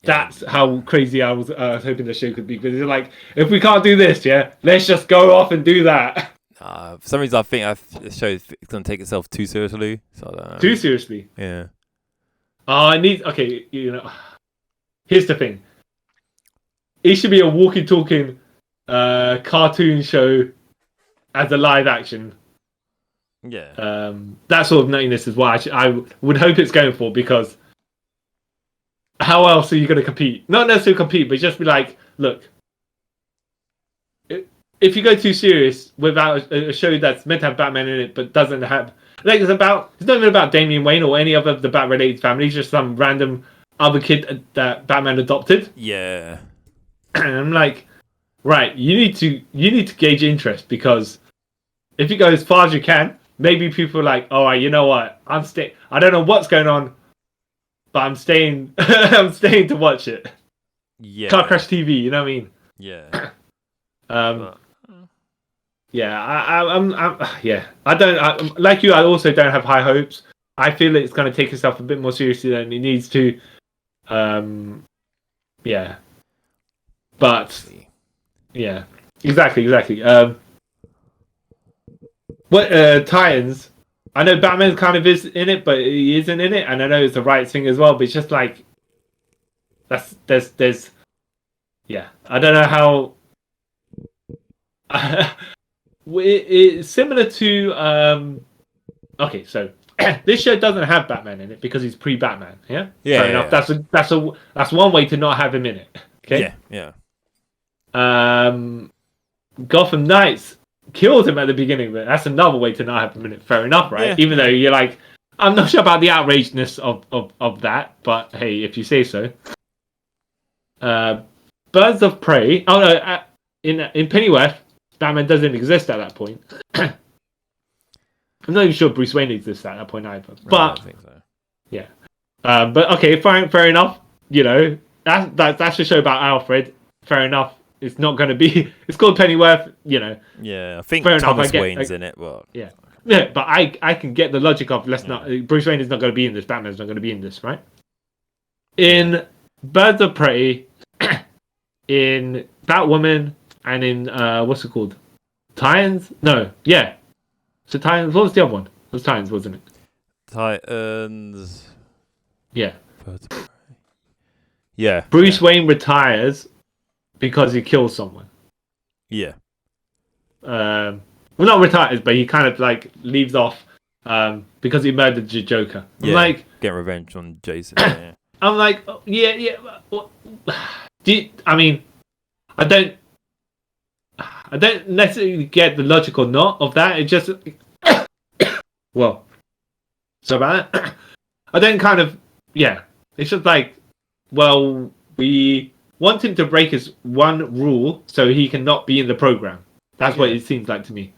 Yeah. That's how crazy I was hoping the show could be. Because it's like, if we can't do this, let's just go off and do that. For some reason, I think the show's going to take itself too seriously. So I don't know. Too seriously? Yeah. Okay, here's the thing. It should be a walkie-talking cartoon show as a live action. Yeah. That sort of nuttiness is what I would hope it's going for, because how else are you going to compete? Not necessarily compete, but just be like, look, if you go too serious without a show that's meant to have Batman in it but doesn't have, like, it's not even about Damian Wayne or any of the Bat related family. It's just some random other kid that Batman adopted. Yeah. And I'm like, right, you need to gauge interest, because if you go as far as you can, maybe people are like, all right, you know what, I don't know what's going on, but I'm staying. I'm staying to watch it. Yeah. Car Crash TV, you know what I mean? Yeah. But, yeah, I'm yeah. I don't like you. I also don't have high hopes. I feel it's going to take itself a bit more seriously than it needs to. Yeah, but yeah, exactly. What Titans? I know Batman kind of is in it, but he isn't in it, and I know it's the right thing as well. But it's just like there's yeah. I don't know how. It's similar to okay, so this show doesn't have Batman in it because he's pre-Batman. Yeah, fair enough. Yeah. That's one way to not have him in it. Okay. Yeah. Gotham Knights killed him at the beginning, but that's another way to not have him in it. Fair enough, right? Yeah. Even though you're like, I'm not sure about the outrageousness of that, but hey, if you say so. Birds of Prey. Oh no, in Pennyworth, Batman doesn't exist at that point. I'm not even sure Bruce Wayne exists at that point either. But I don't think so. Yeah. But okay, fair enough. You know, that's a show about Alfred. Fair enough. It's not going to be. It's called Pennyworth. You know. Yeah, I think fair Thomas enough, Wayne's in it, but yeah. Yeah, but I can get the logic of Bruce Wayne is not going to be in this. Batman's not going to be in this, right? In Birds of Prey, in Batwoman, and in what's it called? Titans? No, yeah. So Titans. What was the other one? It was Titans, wasn't it? Titans. Yeah. Yeah. Bruce Wayne retires because he kills someone. Yeah. Well, not retires, but he kind of like leaves off because he murdered the Joker. I'm like, get revenge on Jason. Yeah. I'm like, oh, yeah. I don't necessarily get the logic or not of that. It just, well, so about that. I don't kind of, yeah. It's just like, well, we want him to break his one rule so he cannot be in the program. That's what it seems like to me.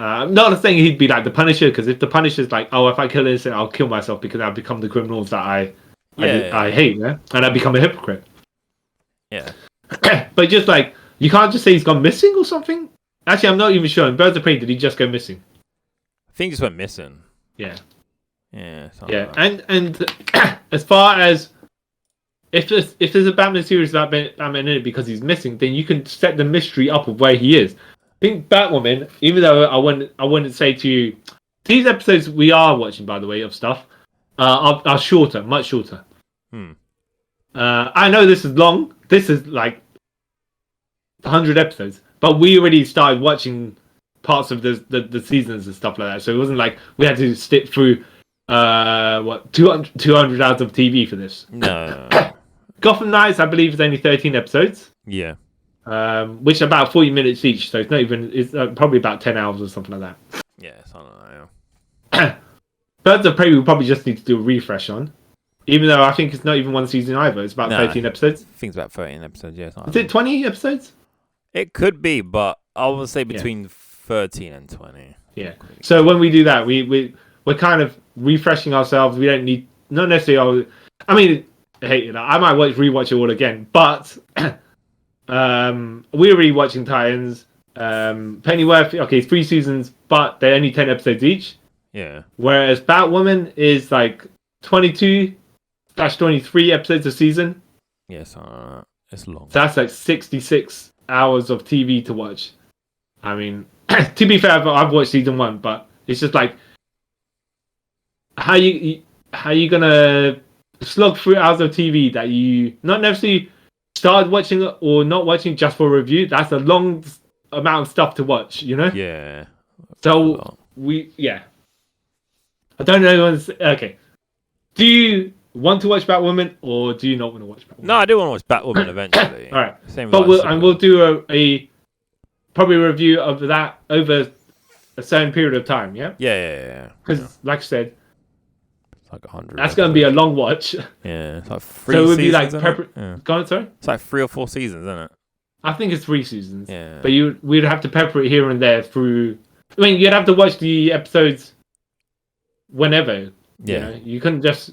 I'm not saying he'd be like the Punisher, because if the Punisher's like, oh, if I kill innocent, I'll kill myself because I've become the criminals that I hate, yeah? And I become a hypocrite. Yeah. But just like, you can't just say he's gone missing or something. Actually, I'm not even sure. In Birds of Prey, did he just go missing? I think he just went missing. Yeah. Yeah. Yeah. And as far as if there's a Batman series about Batman in it because he's missing, then you can set the mystery up of where he is. I think Batwoman, even though I wouldn't say to you, these episodes we are watching, by the way, of stuff are shorter, much shorter. I know this is long. This is like 100 episodes, but we already started watching parts of the seasons and stuff like that. So it wasn't like we had to stick through 200 hours of TV for this. No. Gotham Knights, I believe, is only 13 episodes. Yeah. Which are about 40 minutes each, so it's not even. It's probably about 10 hours or something like that. Yeah, something like that. Birds of Prey we probably just need to do a refresh on, even though I think it's not even one season either. It's about 13 episodes. I think it's about 13 episodes. Yeah. Is it 20 episodes? It could be, but I would say between 13 and 20. Yeah. So when we do that, we're kind of refreshing ourselves. We don't need not necessarily. I mean, hey, I might rewatch it all again, but we're already watching Titans. Pennyworth, okay, 3 seasons, but they're only 10 episodes each. Yeah. Whereas Batwoman is like 22/23 episodes a season. Yes, it's long. So that's like 66 hours of TV to watch. I mean, to be fair, I've watched season 1, but it's just like, how you gonna slog through hours of TV that you not necessarily started watching it or not watching just for review, that's a long amount of stuff to watch, you know? Yeah. So I don't know. Okay. Do you want to watch Batwoman or do you not want to watch Batwoman? No, I do want to watch Batwoman eventually. All right. Same But with we'll do a probably a review of that over a certain period of time, yeah? Yeah. Because, like I said, It's like 100. that's going to be a long watch. Yeah, it's like 3 So it would be seasons. like Go on, sorry. It's like 3 or 4 seasons, isn't it? I think it's 3 seasons. Yeah. But we'd have to pepper it here and there through. I mean, you'd have to watch the episodes whenever. Yeah. You couldn't just.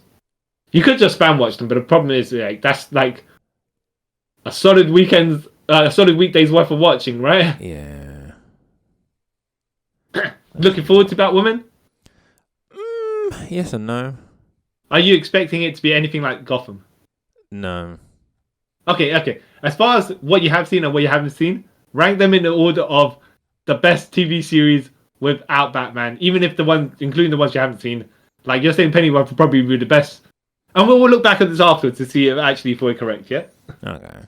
You could just spam watch them, but the problem is like that's like a solid weekend, a solid weekdays worth of watching, right? Yeah. Looking forward to Batwoman. Yes and no. Are you expecting it to be anything like Gotham? No. Okay. As far as what you have seen and what you haven't seen, rank them in the order of the best TV series without Batman, even if including the ones you haven't seen. Like you're saying, Pennyworth would probably be the best. And we'll look back at this afterwards to see if actually we're correct, yeah? Okay.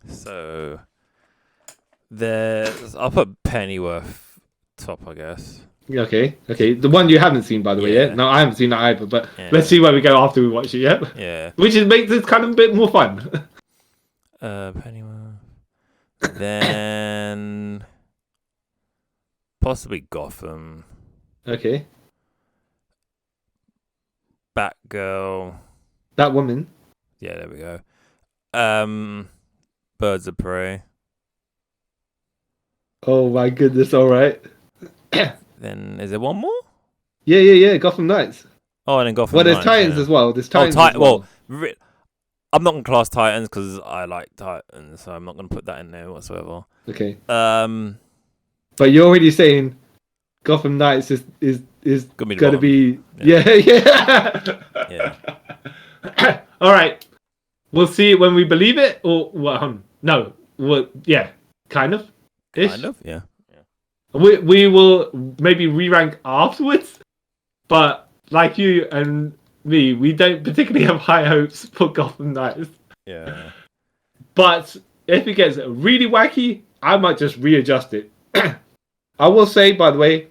So I'll put Pennyworth top, I guess. Okay. The one you haven't seen, by the way, yeah? No, I haven't seen that either, but let's see where we go after we watch it, yeah? Yeah. Which makes this kind of a bit more fun. Pennyworth. Then possibly Gotham. Okay. Batgirl. That woman. Yeah, there we go. Birds of Prey. Oh my goodness, alright. Then is there one more? Yeah. Gotham Knights. Oh, and then Gotham. Well, there's Knights, Titans as well. There's Titans. Well, I'm not gonna class Titans because I like Titans, so I'm not gonna put that in there whatsoever. Okay. But you're already saying Gotham Knights is gonna be yeah. All right. We'll see it when we believe it, or no. Well, yeah, kind of. Kind of, yeah. We will maybe re-rank afterwards, but like you and me, we don't particularly have high hopes for Gotham Knights. Yeah. But if it gets really wacky, I might just readjust it. I will say, by the way,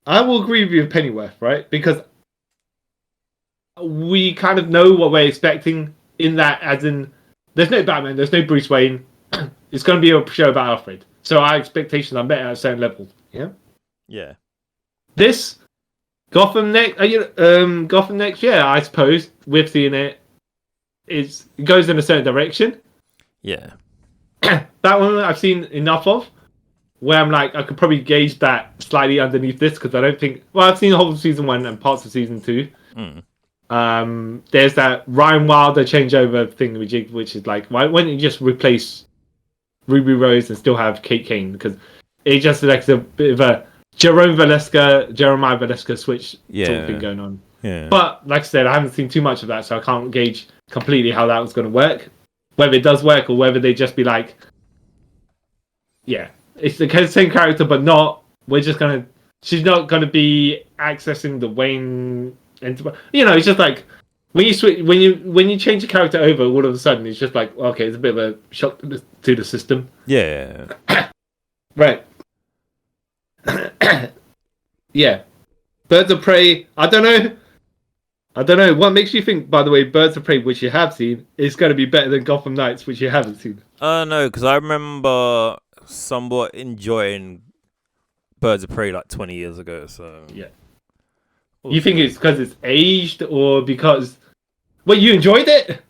I will agree with you with Pennyworth, right? Because we kind of know what we're expecting in that, as in, there's no Batman, there's no Bruce Wayne. It's going to be a show about Alfred. So our expectations are met at a certain level. Yeah? Yeah. This, Gotham next, yeah, I suppose, with seeing it, it goes in a certain direction. Yeah. That one I've seen enough of, where I'm like, I could probably gauge that slightly underneath this, because I don't think... Well, I've seen the whole of season 1 and parts of season 2. There's that Ryan Wilder changeover thing, which is like, why don't you just replace Ruby Rose and still have Kate Kane? Because it just like a bit of a Jeremiah Valeska switch sort of thing going on. Yeah. But like I said, I haven't seen too much of that, so I can't gauge completely how that was going to work. Whether it does work or whether they just be like, yeah, it's the same character, but not. She's not gonna be accessing the Wayne. It's just like when you switch, when you change a character over, all of a sudden it's just like, okay, it's a bit of a shock to the system. Yeah. Right. Yeah. Birds of Prey. I don't know. What makes you think, by the way, Birds of Prey, which you have seen, is going to be better than Gotham Knights, which you haven't seen? No, because I remember somewhat enjoying Birds of Prey like 20 years ago. So yeah. You think it's because it's aged, or because you enjoyed it?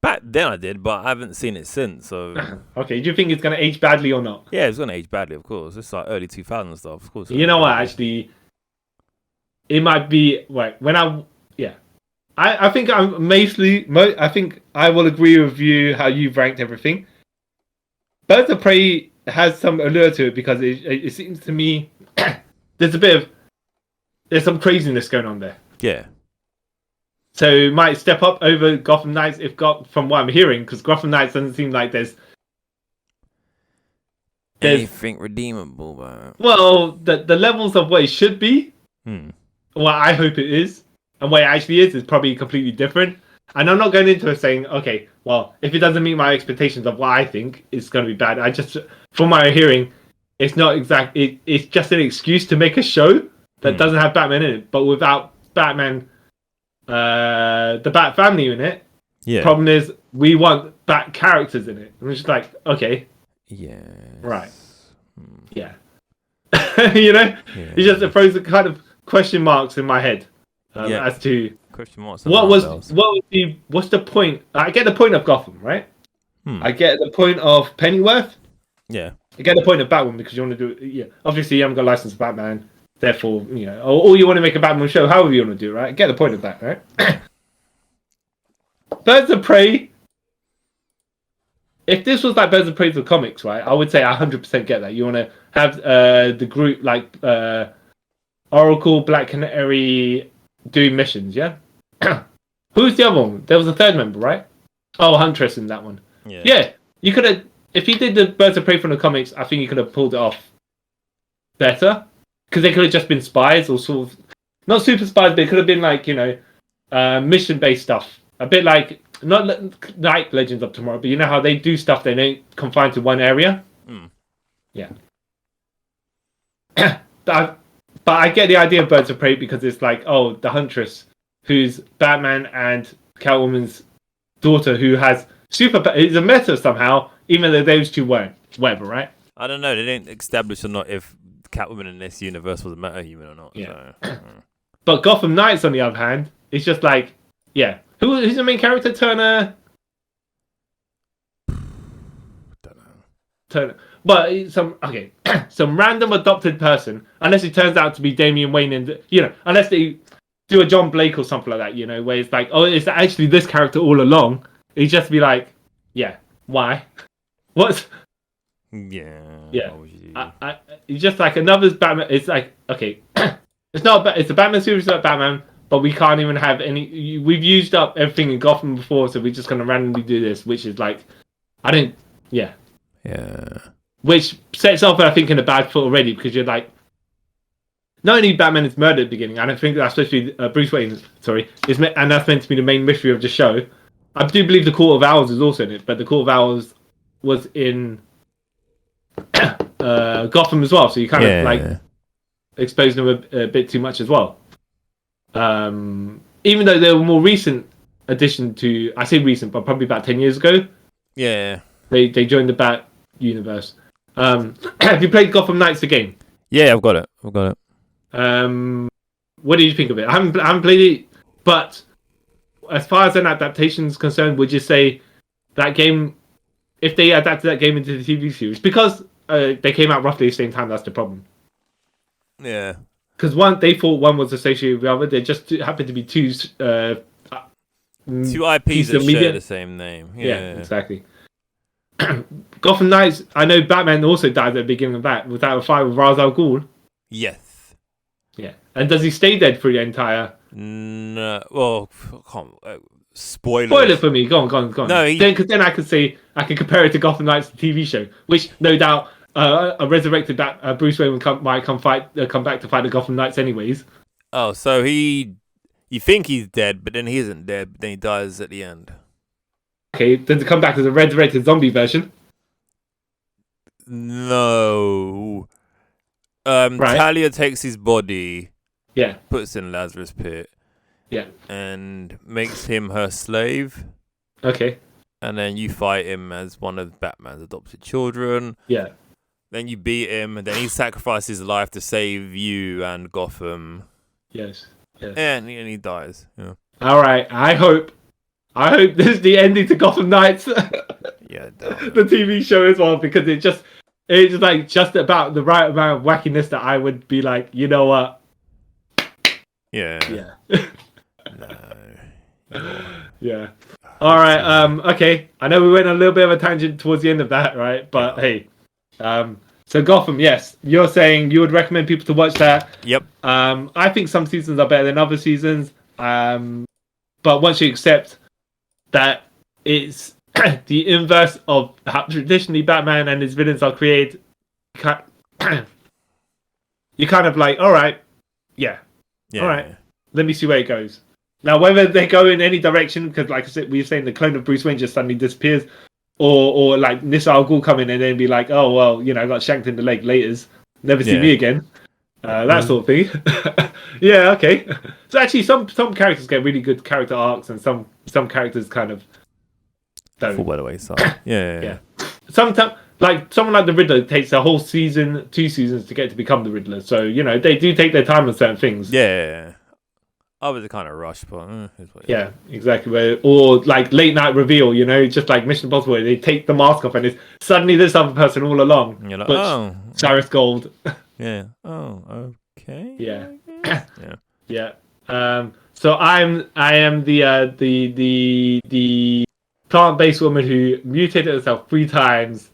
Back then I did, but I haven't seen it since. So okay, do you think it's going to age badly or not? Yeah, it's going to age badly, of course. It's like early 2000s stuff, of course. You know what? Actually, it might be I think I'm mostly. I think I will agree with you how you've ranked everything. Birds of Prey has some allure to it because it seems to me there's some craziness going on there. Yeah. So it might step up over Gotham Knights from what I'm hearing, because Gotham Knights doesn't seem like there's anything redeemable, but well, the levels of what it should be. Well, I hope it is. and what it actually is probably completely different. And I'm not going into it saying, okay, well, if it doesn't meet my expectations of what I think, it's going to be bad. I just, from my hearing, it's not exact. It's just an excuse to make a show that doesn't have Batman in it, but without Batman, the Bat family in it. Yeah. Problem is, we want Bat characters in it. And it's just like, okay, Yeah. right, yeah. You know, it just throws the kind of question marks in my head as to question marks. What's the point? I get the point of Gotham, right? I get the point of Pennyworth. Yeah. I get the point of Batwoman because you want to do it. Yeah, obviously you haven't got a license for Batman, therefore or you want to make a Batman show, however you want to do it, right? I get the point of that, right? Birds of Prey. If this was like Birds of Prey for comics, right, I would say I 100% get that. You want to have the group like Oracle, Black Canary doing missions, yeah? Who's the other one? There was a third member, right? Oh, Huntress in that one. Yeah. You could have, if you did the Birds of Prey from the comics, I think you could have pulled it off better. Because they could have just been spies or sort of, not super spies, but it could have been like, mission-based stuff. A bit like, not like Legends of Tomorrow, but you know how they do stuff, they don't confine to one area? Yeah. But I get the idea of Birds of Prey because it's like, oh, the Huntress, who's Batman and Catwoman's daughter, who has is a meta somehow, even though those two weren't. Whatever, right? I don't know. They didn't establish or not if Catwoman in this universe was a meta-human or not. Yeah. So. But Gotham Knights, on the other hand, it's just like, yeah. Who's the main character? Turner? Don't know. Turner. But some random adopted person, unless it turns out to be Damian Wayne, and unless they do a John Blake or something like that, where it's like, oh, it's actually this character all along. It'd just be like, yeah, why? What? Yeah. It's just like another Batman. It's like, okay, it's not. It's a Batman series about Batman, but we can't even have any. We've used up everything in Gotham before, so we're just gonna randomly do this, which is like, yeah. Which sets off, I think, in a bad foot already, because you're like, not only Batman is murdered at the beginning, I don't think that's supposed to be Bruce Wayne. Sorry, and that's meant to be the main mystery of the show. I do believe the Court of Owls is also in it, but the Court of Owls was in Gotham as well, so you kind of like exposed them a bit too much as well. Even though they were more recent addition to, I say recent, but probably about 10 years ago. Yeah. They joined the Bat universe. Have you played Gotham Knights the game? Yeah, I've got it. What do you think of it? I haven't played it, but as far as an adaptation is concerned, would you say that game, if they adapted that game into the TV series, because they came out roughly the same time, that's the problem. Yeah. Because they thought one was associated with the other. There just happened to be two IPs that share the same name. Yeah, exactly. Gotham Knights, I know Batman also died at the beginning of that without a fight with Ra's al Ghul. Yes. Yeah. And does he stay dead for the entire... No. Well, spoil it for me. Go on. No, because then I could compare it to Gotham Knights, the TV show, which no doubt a resurrected Bruce Wayne might come back to fight the Gotham Knights anyways. Oh, so you think he's dead, but then he isn't dead, but then he dies at the end. Okay, does it come back as a resurrected zombie version? No. Right. Talia takes his body, puts in Lazarus Pit, and makes him her slave. Okay. And then you fight him as one of Batman's adopted children. Yeah. Then you beat him, and then he sacrifices his life to save you and Gotham. Yes. And he dies. Yeah. All right. I hope this is the ending to Gotham Knights. Yeah. The TV show as well, because it's like just about the right amount of wackiness that I would be like, you know what? Yeah. No. Yeah. All right. Okay. I know we went on a little bit of a tangent towards the end of that, right? But hey, so Gotham, yes, you're saying you would recommend people to watch that. Yep. I think some seasons are better than other seasons. But once you accept that it's the inverse of how traditionally Batman and his villains are created, you're kind of like, all right, all right, let me see where it goes. Now, whether they go in any direction, because like I said, we were saying the clone of Bruce Wayne just suddenly disappears, or like Nissa Al Ghul come in and then be like, oh well, I got shanked in the leg. Laters, never see me again. That sort of thing. Yeah, okay. So actually, some characters get really good character arcs, and some characters kind of don't. Fall by the wayside. Yeah. Sometimes, like someone like the Riddler takes a whole season, 2 seasons to get to become the Riddler. So they do take their time on certain things. Yeah. I was kind of rushed, but yeah, exactly. Or like late night reveal, just like Mission Impossible, they take the mask off and it's suddenly this other person all along. And you're like, but Cyrus Gold. Yeah. Oh, okay. Yeah. Yeah. So I am the plant-based woman who mutated herself 3 times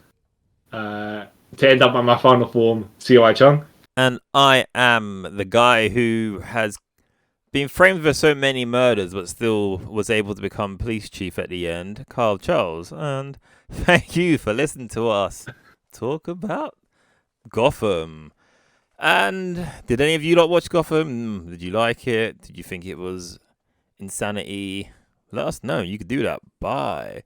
to end up on my final form, COI Chung. And I am the guy who has been framed for so many murders, but still was able to become police chief at the end, Carl Charles. And thank you for listening to us talk about Gotham. And did any of you lot watch Gotham? Did you like it? Did you think it was insanity? Let us know. You could do that by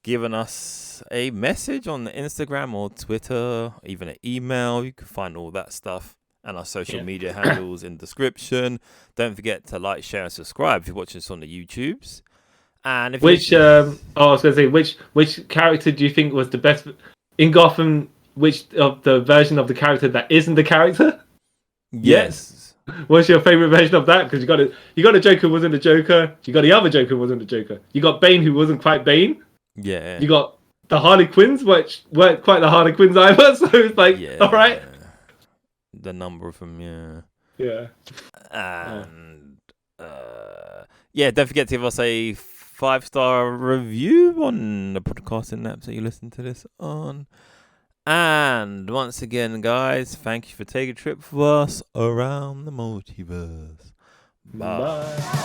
giving us a message on Instagram or Twitter, even an email. You can find all that stuff and our social media handles in the description. Don't forget to like, share, and subscribe if you're watching this on the YouTubes. And if I was going to say, which character do you think was the best in Gotham? Which of the version of the character that isn't the character? Yes. What's your favorite version of that? Because you got a Joker who wasn't the Joker. You got the other Joker who wasn't the Joker. You got Bane who wasn't quite Bane. Yeah. You got the Harley Quinns, which weren't quite the Harley Quinns either. So it's like, all right. The number of them, yeah. And don't forget to give us a 5-star review on the podcasting apps that you listen to this on. And once again, guys, thank you for taking a trip with us around the multiverse. Bye.